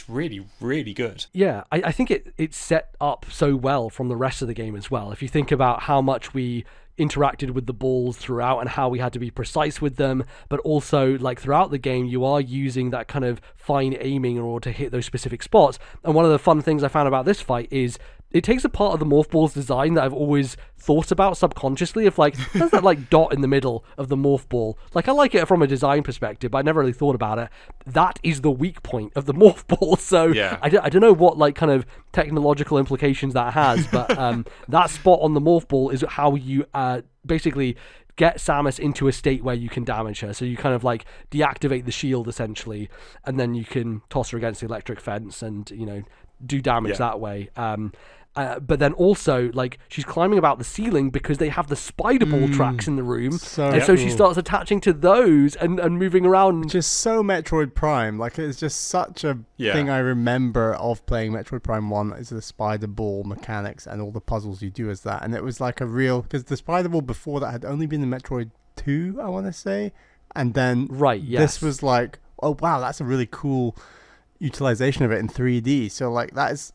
C: really, really good.
A: Yeah, I think it's set up so well from the rest of the game as well. If you think about how much we interacted with the balls throughout and how we had to be precise with them, but also like throughout the game you are using that kind of fine aiming in order to hit those specific spots. And one of the fun things I found about this fight is it takes a part of the morph ball's design that I've always thought about subconsciously, of like, there's that like dot in the middle of the morph ball. Like, I like it from a design perspective, but I never really thought about it. That is the weak point of the morph ball. So I don't know what like kind of technological implications that has, but that spot on the morph ball is how you basically get Samus into a state where you can damage her. So you kind of like deactivate the shield essentially, and then you can toss her against the electric fence and, do damage that way. But then also, like, she's climbing about the ceiling because they have the spider ball tracks in the room. So she starts attaching to those and moving around.
B: Just so Metroid Prime. Like, it's just such a thing I remember of playing Metroid Prime 1 is the spider ball mechanics and all the puzzles you do as that. And it was like a real... Because the spider ball before that had only been in Metroid 2, I want to say. And then this was like, oh, wow, that's a really cool utilization of it in 3D. So, like, that is...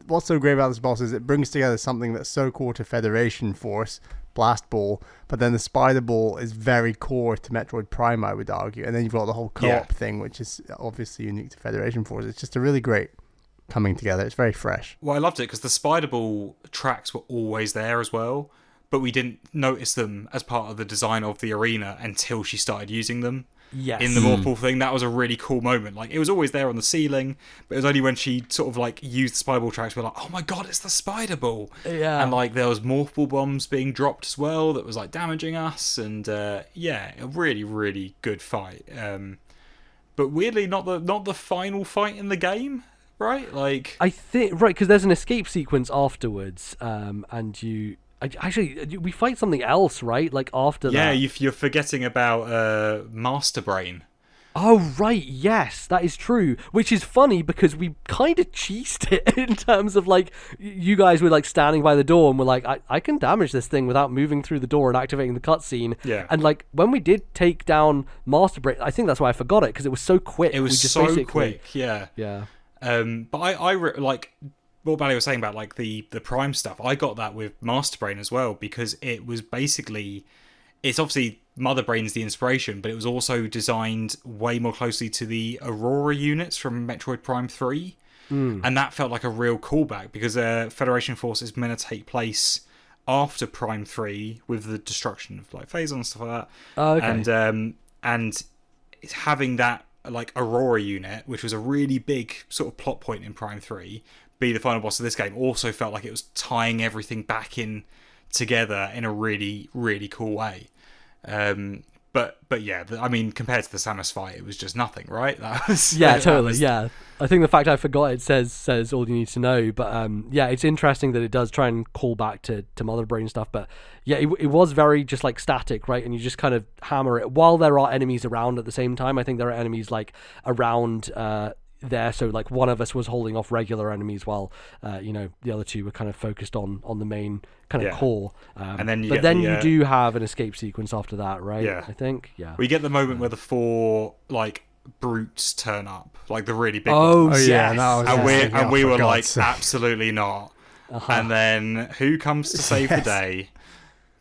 B: What's so great about this boss is it brings together something that's so core to Federation Force, Blast Ball, but then the Spider Ball is very core to Metroid Prime, I would argue. And then you've got the whole co-op thing, which is obviously unique to Federation Force. It's just a really great coming together. It's very fresh.
C: Well, I loved it because the Spider Ball tracks were always there as well, but we didn't notice them as part of the design of the arena until she started using them. In the morph ball thing. That was a really cool moment. Like, it was always there on the ceiling, but it was only when she sort of like used the spider ball tracks, we're like, oh my god, it's the spider ball. And like there was morph ball bombs being dropped as well that was like damaging us, and a really, really good fight. But weirdly not the final fight in the game, right? Like,
A: I think because there's an escape sequence afterwards, and you Actually, we fight something else, right? Like after
C: Yeah,
A: that.
C: you're forgetting about Master Brain.
A: Oh, right, yes, that is true. Which is funny because we kind of cheesed it in terms of like, you guys were like standing by the door and were like, I can damage this thing without moving through the door and activating the cutscene.
C: Yeah.
A: And like, when we did take down Master Brain, I think that's why I forgot it, because it was so quick.
C: It was
A: We just
C: so
A: basically-
C: quick, yeah.
A: Yeah.
C: But like what Bally was saying about like the Prime stuff, I got that with Master Brain as well, because it was basically, it's obviously Mother Brain's the inspiration, but it was also designed way more closely to the Aurora units from Metroid Prime 3. And that felt like a real callback, because Federation Force is meant to take place after Prime 3 with the destruction of like Phazon and stuff like that.
A: Oh, okay.
C: And having that like Aurora unit, which was a really big sort of plot point in Prime 3, be the final boss of this game, also felt like it was tying everything back in together in a really, really cool way. But yeah, I mean, compared to the Samus fight, it was just nothing, right? That was,
A: Yeah, totally. Yeah, I think the fact I forgot it says all you need to know. But yeah, it's interesting that it does try and call back to Mother Brain stuff. But yeah, it was very just like static, right? And you just kind of hammer it while there are enemies around at the same time. I think there are enemies like around there, so like one of us was holding off regular enemies while the other two were kind of focused on the main kind of core,
C: and then
A: you do have an escape sequence after that, right?
C: Yeah,
A: I think
C: we get the moment where the 4 like brutes turn up, like the really big
A: ones.
C: ones.
B: Yeah,
C: and we were like, absolutely not. And then who comes to save the day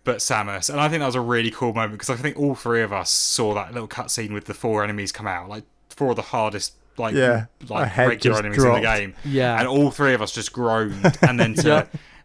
C: but Samus? And I think that was a really cool moment, because I think all 3 of us saw that little cutscene with the 4 enemies come out, like 4 of the hardest regular enemies in the game.
A: Yeah.
C: And all 3 of us just groaned. And then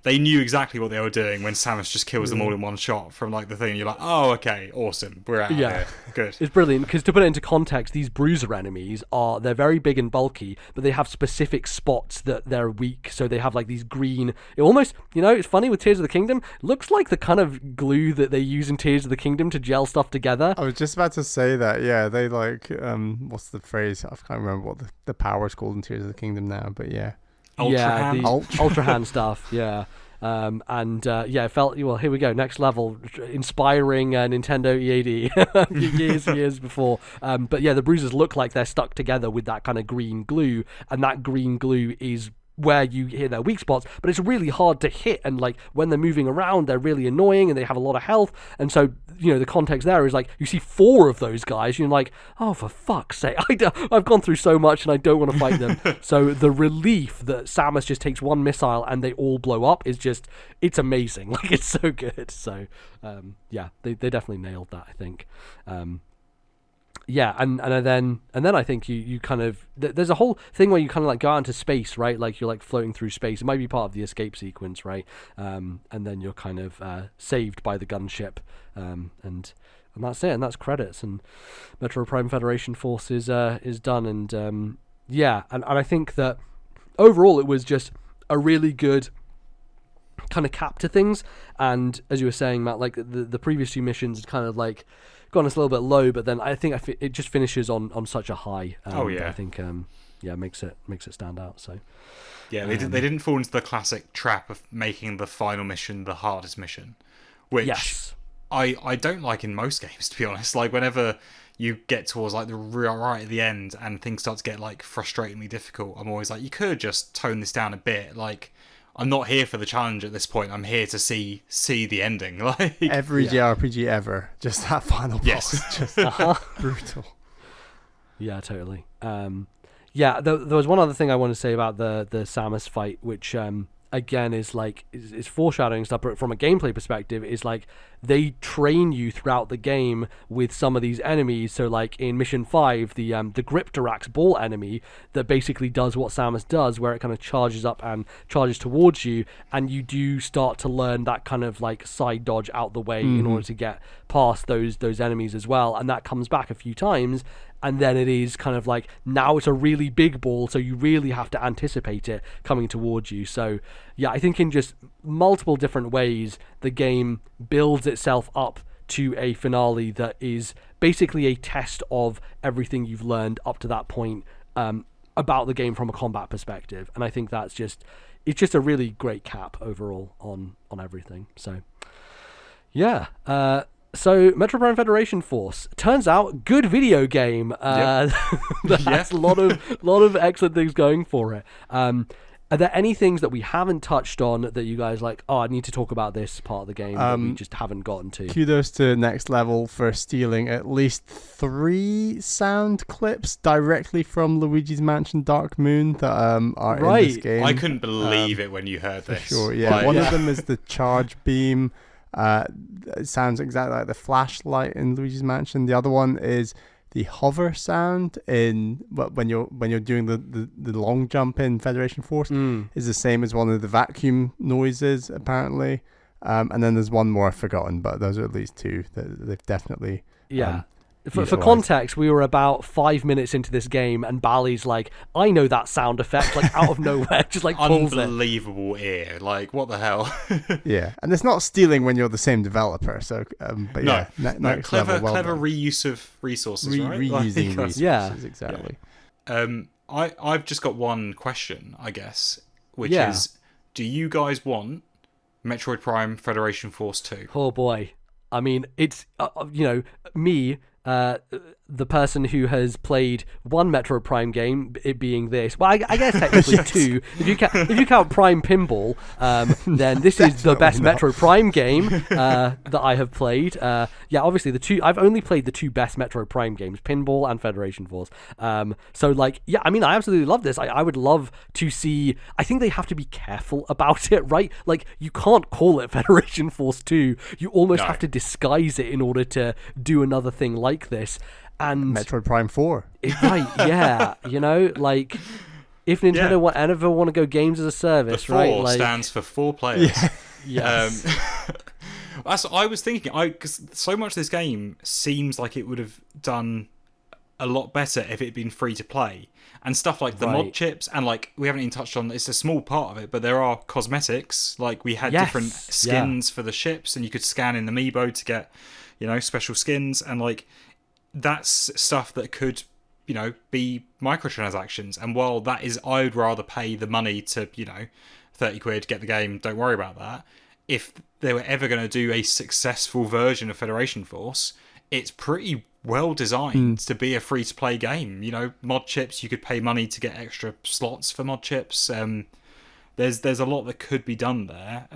C: they knew exactly what they were doing when Samus just kills them all in one shot from like the thing. You're like, oh, okay, awesome. We're out of here. Good.
A: It's brilliant, because to put it into context, these bruiser enemies they're very big and bulky, but they have specific spots that they're weak. So they have like these green, it almost, it's funny with Tears of the Kingdom, looks like the kind of glue that they use in Tears of the Kingdom to gel stuff together.
B: I was just about to say that. Yeah, they like what's the phrase? I can't remember what the power's called in Tears of the Kingdom now, but yeah.
A: Ultra hand stuff, yeah. It felt, well, here we go, next level, inspiring Nintendo EAD years before. But yeah, the bruises look like they're stuck together with that kind of green glue, and that green glue is where you hit their weak spots, but it's really hard to hit, and like when they're moving around, they're really annoying and they have a lot of health. And so the context there is like you see 4 of those guys, you're like, oh, for fuck's sake, I've gone through so much and I don't want to fight them. So the relief that Samus just takes one missile and they all blow up is just, it's amazing. Like, it's so good. So they definitely nailed that, I think. Yeah, and then I think you kind of, there's a whole thing where you kind of like go out into space, right? Like you're like floating through space. It might be part of the escape sequence, right? And then you're kind of saved by the gunship, and that's it. And that's credits. And Metroid Prime Federation Force is done. And and I think that overall it was just a really good kind of cap to things. And as you were saying, Matt, like the previous 2 missions kind of like gone us a little bit low, but then I think it just finishes on such a high. I think makes it stand out. So
C: yeah, they didn't fall into the classic trap of making the final mission the hardest mission, which I don't like in most games, to be honest. Like whenever you get towards like the right at the end and things start to get like frustratingly difficult, I'm always like, you could just tone this down a bit. Like, I'm not here for the challenge at this point. I'm here to see the ending. Like
B: every JRPG ever, just that final boss, just brutal.
A: Yeah, totally. There was one other thing I want to say about the Samus fight, which again is like is foreshadowing stuff, but from a gameplay perspective is like they train you throughout the game with some of these enemies. So like in mission 5, the Griptorax ball enemy that basically does what Samus does, where it kind of charges up and charges towards you, and you do start to learn that kind of like side dodge out the way in order to get past those enemies as well. And that comes back a few times, and then it is kind of like, now it's a really big ball, so you really have to anticipate it coming towards you. So yeah, I think in just multiple different ways, the game builds itself up to a finale that is basically a test of everything you've learned up to that point. about the game from a combat perspective, and I think it's just a really great cap overall on everything. So yeah. So Metroid Prime Federation Force turns out good video game. That has a lot of excellent things going for it. Are there any things that we haven't touched on that you guys like, I need to talk about this part of the game that we just haven't gotten to?
B: Kudos to Next Level for stealing at least 3 sound clips directly from Luigi's Mansion Dark Moon that are in this game.
C: I couldn't believe it when you heard this.
B: Sure, yeah. One of them is the charge beam. It sounds exactly like the flashlight in Luigi's Mansion. The other one is the hover sound when you're doing the long jump in Federation Force is the same as one of the vacuum noises apparently. And then there's one more I've forgotten, but those are at least 2 that they've definitely
A: For context, we were about 5 minutes into this game, and Bally's like, I know that sound effect, like out of nowhere, just like pulls
C: unbelievable ear. Like, what the hell?
B: Yeah, and it's not stealing when you're the same developer. So, but
C: no,
B: clever
C: reuse of resources, right?
B: Reusing resources, exactly.
C: Yeah. I've just got one question, I guess, which is, do you guys want Metroid Prime Federation Force 2?
A: Oh boy, I mean, it's me. The person who has played one Metroid Prime game, it being this. Well, I guess technically 2. If you count Prime Pinball, then this is the best Metroid Prime game that I have played. Obviously the 2. I've only played the 2 best Metroid Prime games, Pinball and Federation Force. So I mean, I absolutely love this. I would love to see. I think they have to be careful about it, right? Like, you can't call it Federation Force 2. You almost have to disguise it in order to do another thing like this. And
B: Metroid Prime 4.
A: Right, yeah. Like, if Nintendo ever want to go games as a service,
C: the 4
A: right? Like,
C: stands for 4 players.
A: Yeah. Yes.
C: That's what I was thinking. Because so much of this game seems like it would have done a lot better if it had been free to play. And stuff like the mod chips, and like, we haven't even touched on, it's a small part of it, but there are cosmetics. Like, we had different skins for the ships, and you could scan in the Amiibo to get, special skins, and like, that's stuff that could, be microtransactions. And while that is, I would rather pay the money to, 30 quid, get the game, don't worry about that. If they were ever going to do a successful version of Federation Force, it's pretty well designed to be a free-to-play game. Mod chips, you could pay money to get extra slots for mod chips. There's a lot that could be done there.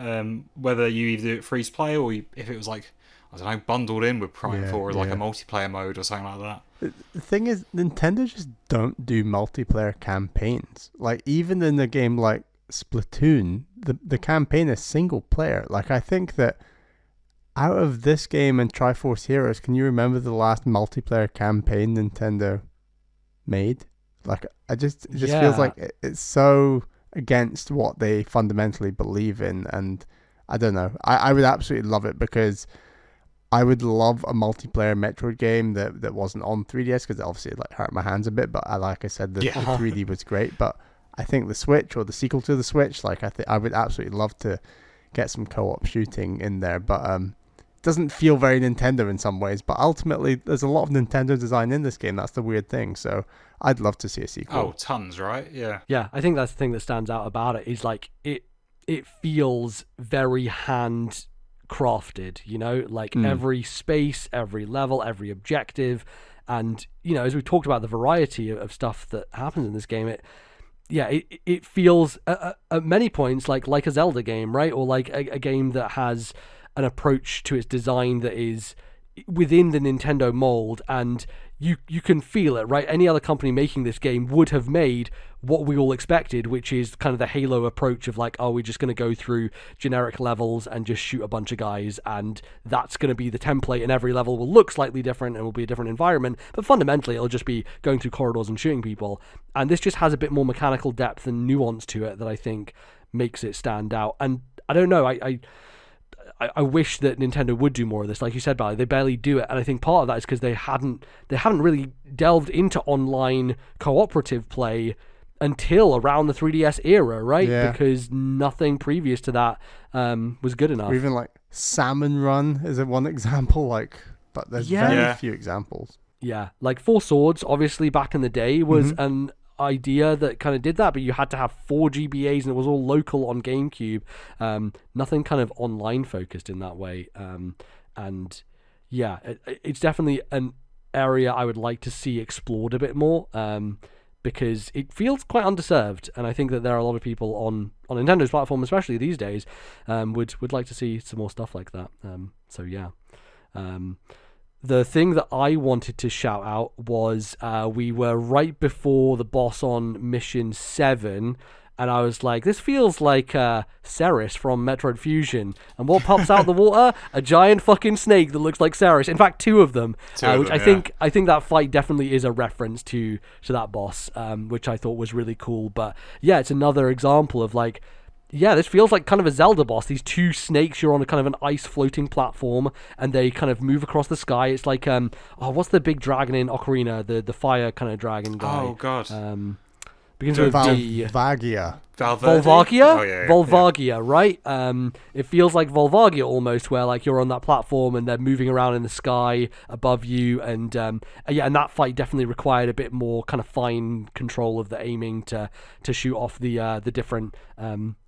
C: Whether you either do it free-to-play or if it was like, I don't know, bundled in with Prime 4 as like a multiplayer mode or something like that.
B: The thing is, Nintendo just don't do multiplayer campaigns. Like, even in a game like Splatoon, the campaign is single player. Like, I think that out of this game and Triforce Heroes, can you remember the last multiplayer campaign Nintendo made? Like, it just feels like it's so against what they fundamentally believe in, and I don't know. I would absolutely love it, because I would love a multiplayer Metroid game that wasn't on 3DS, because it obviously hurt my hands a bit. But like I said, the 3D was great. But I think the Switch, or the sequel to the Switch, I would absolutely love to get some co-op shooting in there. But it doesn't feel very Nintendo in some ways. But ultimately, there's a lot of Nintendo design in this game. That's the weird thing. So I'd love to see a sequel.
C: Oh, tons, right? Yeah.
A: Yeah, I think that's the thing that stands out about it, is like it feels very hand crafted, every space, every level, every objective, and as we talked about the variety of stuff that happens in this game, it feels at many points like a Zelda game, right? Or like a game that has an approach to its design that is within the Nintendo mold, and you can feel it, right? Any other company making this game would have made what we all expected, which is kind of the Halo approach of like, we're just going to go through generic levels and just shoot a bunch of guys, and that's going to be the template, and every level will look slightly different and will be a different environment, but fundamentally it'll just be going through corridors and shooting people. And this just has a bit more mechanical depth and nuance to it that I think makes it stand out. And I don't know, I wish that Nintendo would do more of this. Like you said, Bally, they barely do it, and I think part of that is because they haven't really delved into online cooperative play until around the 3DS era, right?
B: Yeah.
A: Because nothing previous to that was good enough.
B: Or even like Salmon Run is one example, but there's very few examples.
A: Yeah, like Four Swords, obviously back in the day was an idea that kind of did that, but you had to have 4 GBAs and it was all local on GameCube. Nothing kind of online focused in that way. And yeah, it's definitely an area I would like to see explored a bit more, because it feels quite underserved, and I think that there are a lot of people on Nintendo's platform, especially these days, would like to see some more stuff like that. So yeah. The thing that I wanted to shout out was we were right before the boss on Mission 7, and I was like, this feels like Ceres from Metroid Fusion. And what pops out of the water? A giant fucking snake that looks like Ceres. In fact, 2 of them. I think that fight definitely is a reference to that boss, which I thought was really cool. But yeah, it's another example of like, yeah, this feels like kind of a Zelda boss. These 2 snakes, you're on a kind of an ice floating platform, and they kind of move across the sky. It's like, what's the big dragon in Ocarina? The fire kind of dragon guy.
C: Oh, God.
A: Begins with V.
B: Volvagia.
A: Volvagia?
C: Oh, yeah.
A: Volvagia, right? It feels like Volvagia almost, where like you're on that platform and they're moving around in the sky above you, and and that fight definitely required a bit more kind of fine control of the aiming to shoot off the different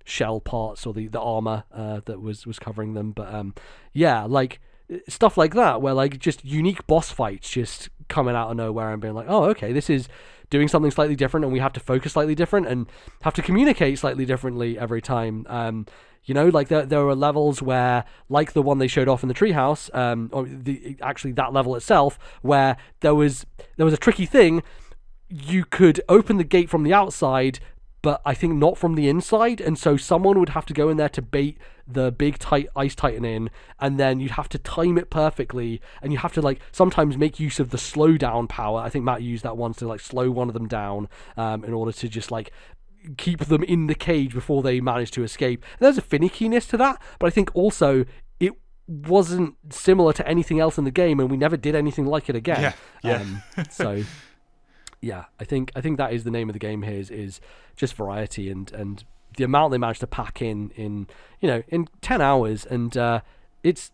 A: shell parts or the armor that was covering them. But yeah, like stuff like that, where like just unique boss fights just coming out of nowhere and being like, oh, okay, this is doing something slightly different, and we have to focus slightly different and have to communicate slightly differently every time. Like there were levels where, like the one they showed off in the treehouse, actually that level itself, where there was a tricky thing. You could open the gate from the outside, but I think not from the inside, and so someone would have to go in there to bait the big ice titan in, and then you'd have to time it perfectly, and you have to like sometimes make use of the slow down power. I think Matt used that once to like slow one of them down in order to just like keep them in the cage before they manage to escape. And there's a finickiness to that, but I think also it wasn't similar to anything else in the game, and we never did anything like it again. So yeah, I think that is the name of the game here is just variety and the amount they managed to pack in 10 hours, and it's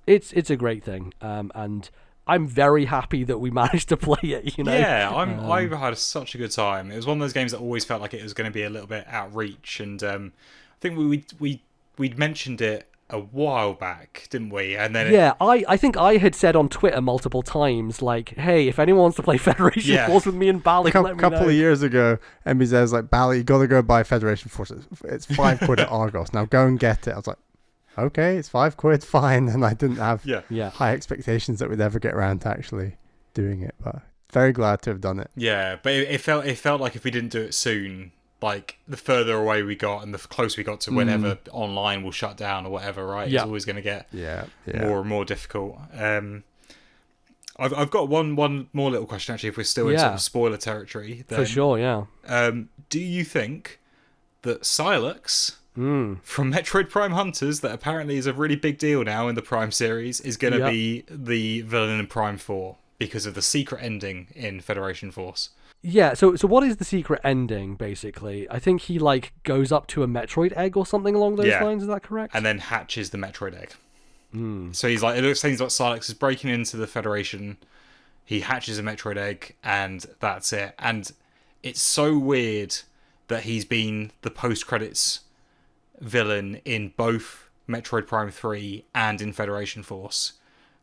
A: a great thing, and I'm very happy that we managed to play it.
C: Yeah, I've had such a good time. It was one of those games that always felt like it was going to be a little bit outreach, and I think we'd mentioned it a while back, didn't we? And then
A: I think I had said on Twitter multiple times, like, hey, if anyone wants to play Federation Force with me and Bally, let me know.
B: A couple of years ago, MB says like, Bally, you gotta go buy Federation Force. It's £5 at Argos. Now go and get it. I was like, okay, it's £5, fine. And I didn't have high expectations that we'd ever get around to actually doing it, but very glad to have done it.
C: Yeah, but it felt like if we didn't do it soon, like the further away we got and the closer we got to whenever online will shut down or whatever, right? It's always going to get more and more difficult. I've got one more little question actually, if we're still in sort of spoiler territory. Then,
A: for sure, yeah.
C: Do you think that Silex from Metroid Prime Hunters, that apparently is a really big deal now in the Prime series, is going to be the villain in Prime 4 because of the secret ending in Federation Force?
A: Yeah, so what is the secret ending, basically? I think he, like, goes up to a Metroid egg or something along those lines, is that correct?
C: And then hatches the Metroid egg. So he's like, it looks like Silex is breaking into the Federation, he hatches a Metroid egg, and that's it. And it's so weird that he's been the post-credits villain in both Metroid Prime 3 and in Federation Force,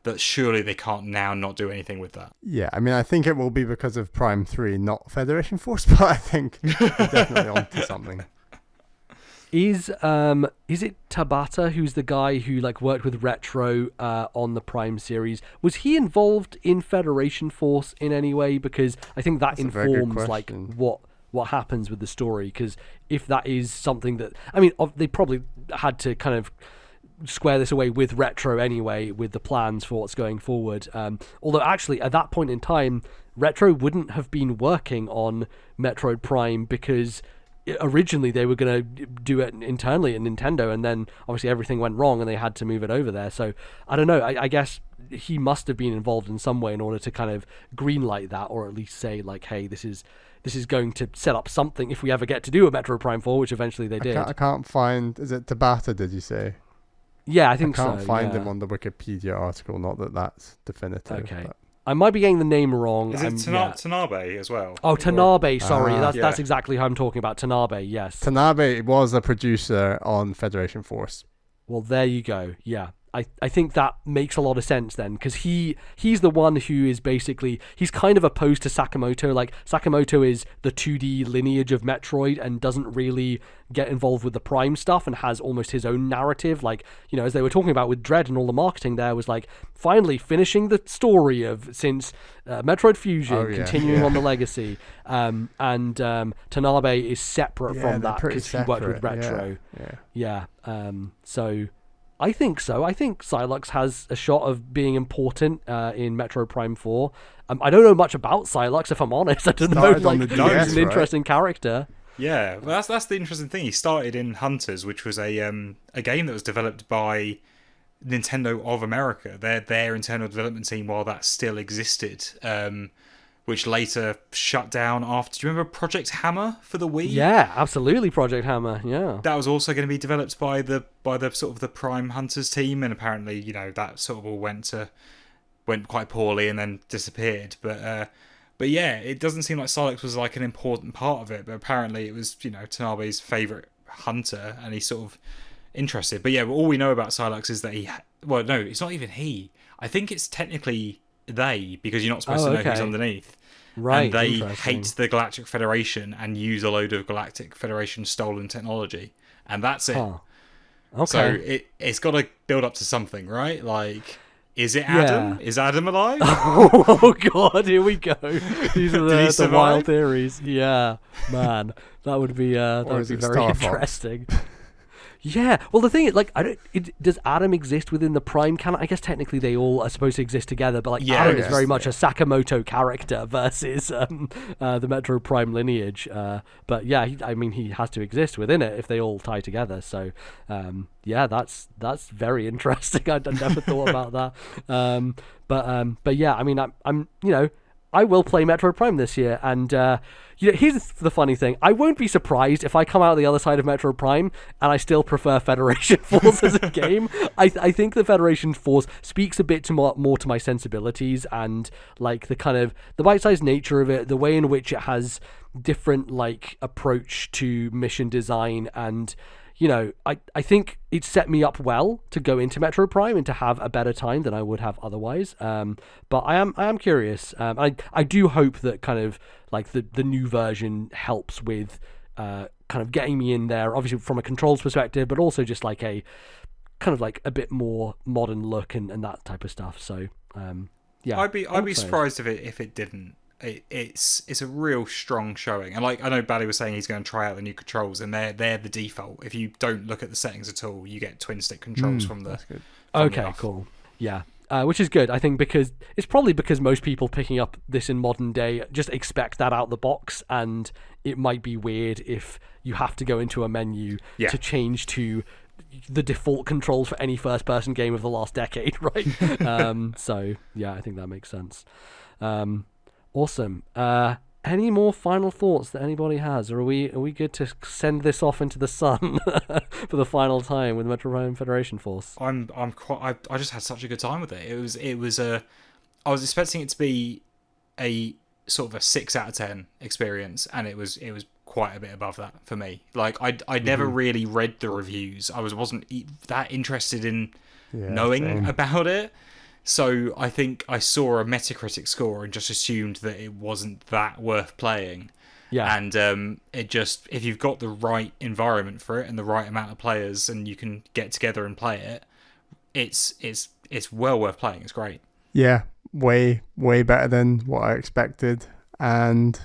C: that surely they can't now not do anything with that.
B: Yeah, I mean, I think it will be because of Prime 3, not Federation Force, but I think we're definitely onto something.
A: Is it Tabata, who's the guy who like worked with Retro on the Prime series? Was he involved in Federation Force in any way? Because I think that informs like what happens with the story. Because if that is something that, I mean, they probably had to kind of square this away with Retro anyway, with the plans for what's going forward. Although actually at that point in time, Retro wouldn't have been working on Metroid Prime because originally they were going to do it internally at Nintendo, and then obviously everything went wrong and they had to move it over there. So I don't know, I guess he must have been involved in some way in order to kind of greenlight that, or at least say like, hey, this is going to set up something if we ever get to do a Metroid Prime 4, which eventually they did.
B: I can't find, is it Tabata, did you say?
A: Yeah, I think so.
B: I can't find him on the Wikipedia article, not that that's definitive.
A: Okay. I might be getting the name wrong.
C: Is it Tanabe as well?
A: Oh, Tanabe. Sorry,
B: Ah.
A: that's exactly who I'm talking about. Tanabe. Yes.
B: Tanabe was a producer on Federation Force.
A: Well, there you go. Yeah. I think that makes a lot of sense then, because he's the one who is basically, he's kind of opposed to Sakamoto. Like, Sakamoto is the 2D lineage of Metroid and doesn't really get involved with the Prime stuff and has almost his own narrative. Like, you know, as they were talking about with Dread and all the marketing there, was like finally finishing the story of since Metroid Fusion, continuing on the legacy. And Tanabe is separate from that because he worked with Retro. Yeah. So I think so. I think Sylux has a shot of being important in Metroid Prime 4. I don't know much about Sylux, if I'm honest. I don't know if he's an interesting character.
C: Yeah, well, that's the interesting thing. He started in Hunters, which was a game that was developed by Nintendo of America, their internal development team, while that still existed, which later shut down after. Do you remember Project Hammer for the Wii?
A: Yeah, absolutely, Project Hammer. Yeah,
C: that was also going to be developed by the sort of the Prime Hunters team, and apparently, you know, that sort of all went quite poorly and then disappeared. But yeah, it doesn't seem like Sylux was like an important part of it. But apparently, it was, you know, Tanabe's favorite hunter, and he's sort of interested. But yeah, all we know about Sylux is that it's not even he. I think it's technically they, because you're not supposed to know who's underneath.
A: Right.
C: And they hate the Galactic Federation and use a load of Galactic Federation stolen technology. And that's it.
A: Huh. Okay.
C: So it's got to build up to something, right? Like, is it Adam? Is Adam alive?
A: Oh God, here we go. These are the wild theories. Yeah, man, that would be very interesting. Yeah, well, the thing is, like, does Adam exist within the Prime canon? I guess technically they all are supposed to exist together, but like Adam is very much a Sakamoto character versus the Metroid Prime lineage. But yeah, he has to exist within it if they all tie together. So yeah, that's very interesting. I'd never thought about that. But yeah, I mean, I'm I will play Metroid Prime this year, and here's the funny thing. I won't be surprised if I come out the other side of Metroid Prime and I still prefer Federation Force as a game. I think the Federation Force speaks a bit more to my sensibilities, and like the kind of the bite-sized nature of it, the way in which it has different like approach to mission design, and I think it set me up well to go into Metroid Prime and to have a better time than I would have otherwise. But I am curious. I do hope that kind of like the new version helps with kind of getting me in there, obviously from a controls perspective, but also just like a kind of like a bit more modern look and that type of stuff. So yeah,
C: I'd be surprised if it didn't. It's a real strong showing, and like I know Bally was saying he's going to try out the new controls, and they're the default. If you don't look at the settings at all, you get twin stick controls from the.
B: That's good.
A: Okay, cool. Yeah, which is good. I think because it's probably because most people picking up this in modern day just expect that out the box, and it might be weird if you have to go into a menu to change to the default controls for any first-person game of the last decade, right? So yeah, I think that makes sense. Awesome. Any more final thoughts that anybody has, or are we good to send this off into the sun for the final time with Metroid Prime Federation Force?
C: I just had such a good time with it. It was I was expecting it to be a sort of a 6 out of 10 experience, and it was quite a bit above that for me. Like I'd never really read the reviews. I wasn't that interested in knowing about it. So I think I saw a Metacritic score and just assumed that it wasn't that worth playing. Yeah. And it just, if you've got the right environment for it and the right amount of players and you can get together and play it, it's well worth playing. It's great.
B: Yeah, way better than what I expected, and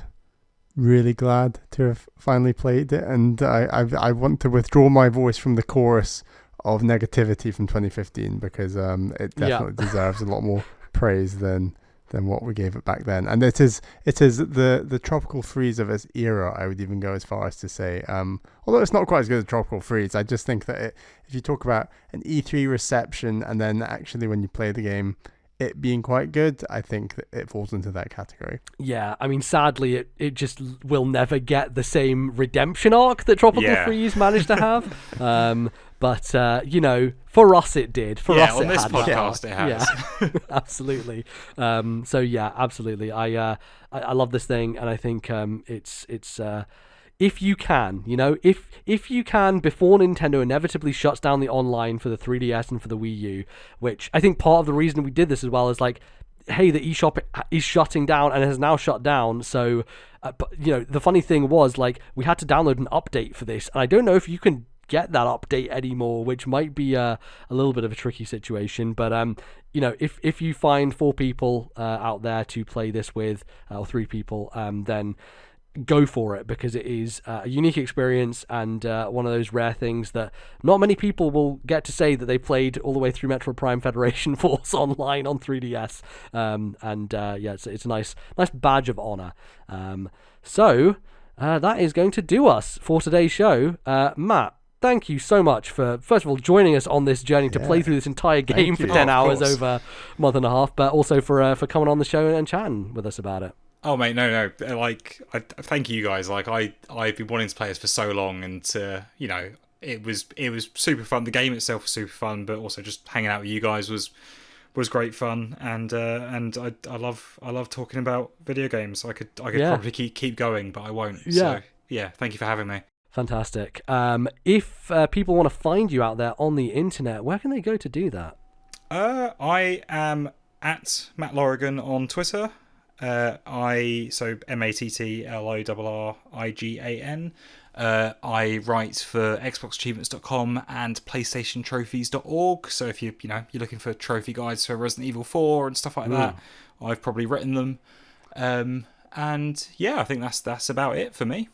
B: really glad to have finally played it. And I want to withdraw my voice from the chorus of negativity from 2015 because it definitely deserves a lot more praise than what we gave it back then. And it is the Tropical Freeze of its era, I would even go as far as to say. Although it's not quite as good as Tropical Freeze, I just think that if you talk about an E3 reception and then actually when you play the game, it being quite good, I think that it falls into that category.
A: Yeah, I mean, sadly, it just will never get the same redemption arc that Tropical Freeze managed to have. But you know, for us it did. For us,
C: on this
A: had
C: podcast it has.
A: Yeah, absolutely. So yeah, absolutely. I love this thing, and I think it's if you can, you know, if you can, before Nintendo inevitably shuts down the online for the 3DS and for the Wii U, which I think part of the reason we did this as well is like, hey, the eShop is shutting down and has now shut down. So, but you know, the funny thing was, like, we had to download an update for this, and I don't know if you can get that update anymore, which might be a little bit of a tricky situation. But you know, if you find 4 people out there to play this with, or 3 people, then go for it, because it is a unique experience and one of those rare things that not many people will get to say that they played all the way through Metroid Prime Federation Force online on 3DS. Yeah, it's a nice badge of honor. So that is going to do us for today's show. Matt, thank you so much for, first of all, joining us on this journey to play through this entire game for 10 hours over a month and a half, but also for coming on the show and chatting with us about it.
C: Oh mate, no. Like, I thank you guys. Like, I've been wanting to play this for so long, and you know, it was super fun. The game itself was super fun, but also just hanging out with you guys was great fun. And I love talking about video games. I could probably keep going, but I won't.
A: Yeah.
C: So yeah, thank you for having me.
A: Fantastic. If people want to find you out there on the internet, where can they go to do that?
C: I am at Matt Lorigan on Twitter. So MATTLORRIGAN. I write for XboxAchievements.com and PlayStationTrophies.org. So if you're looking for trophy guides for Resident Evil 4 and stuff like that, I've probably written them. And yeah, I think that's about it for me.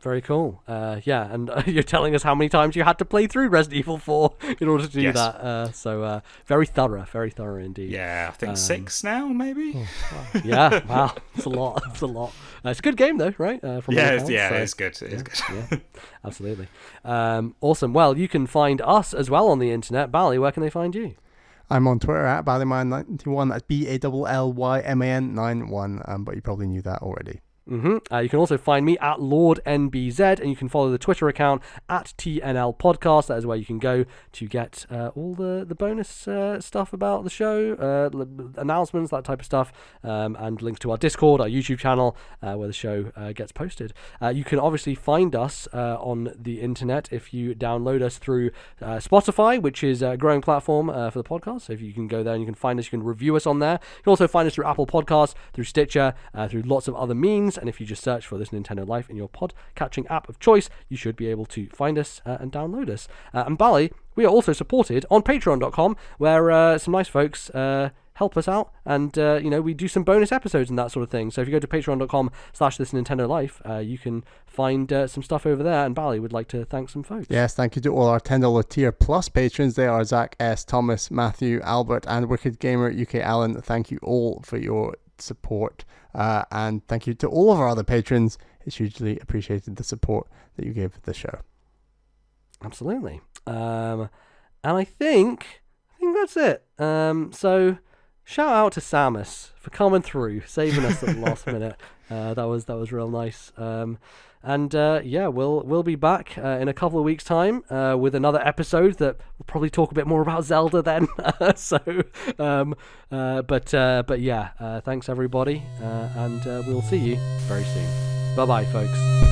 A: Very cool. Yeah, and you're telling us how many times you had to play through Resident Evil 4 in order to do that. So very thorough indeed.
C: Yeah, I think 6 now, maybe.
A: Oh, wow. Yeah, wow, it's a lot. It's a lot. It's a good game though, right? It's
C: good. It is good.
A: Yeah, absolutely. Awesome. Well, you can find us as well on the internet. Bally, where can they find you?
B: I'm on Twitter at Ballyman91. That's BALLYMAN91. But you probably knew that already.
A: You can also find me at LordNBZ, and you can follow the Twitter account at TNL Podcast. That is where you can go to get all the bonus stuff about the show, announcements, that type of stuff, and links to our Discord, our YouTube channel, where the show gets posted. You can obviously find us on the internet if you download us through Spotify, which is a growing platform for the podcast. So if you can go there and you can find us, you can review us on there. You can also find us through Apple Podcasts, through Stitcher, through lots of other means. And if you just search for This Nintendo Life in your pod-catching app of choice, you should be able to find us and download us. And Bally, we are also supported on Patreon.com, where some nice folks help us out, and we do some bonus episodes and that sort of thing. So if you go to patreon.com/ThisNintendoLife, you can find some stuff over there. And Bally would like to thank some folks.
B: Yes, thank you to all our $10 tier plus patrons. They are Zach S, Thomas, Matthew, Albert, and Wicked Gamer UK Allen. Thank you all for your support, and thank you to all of our other patrons. It's hugely appreciated, the support that you give the show.
A: Absolutely. And I think that's it. So shout out to Samus for coming through, saving us at the last minute. That was real nice. We'll be back in a couple of weeks' time with another episode that will probably talk a bit more about Zelda then. Thanks everybody, and we'll see you very soon. Bye bye, folks.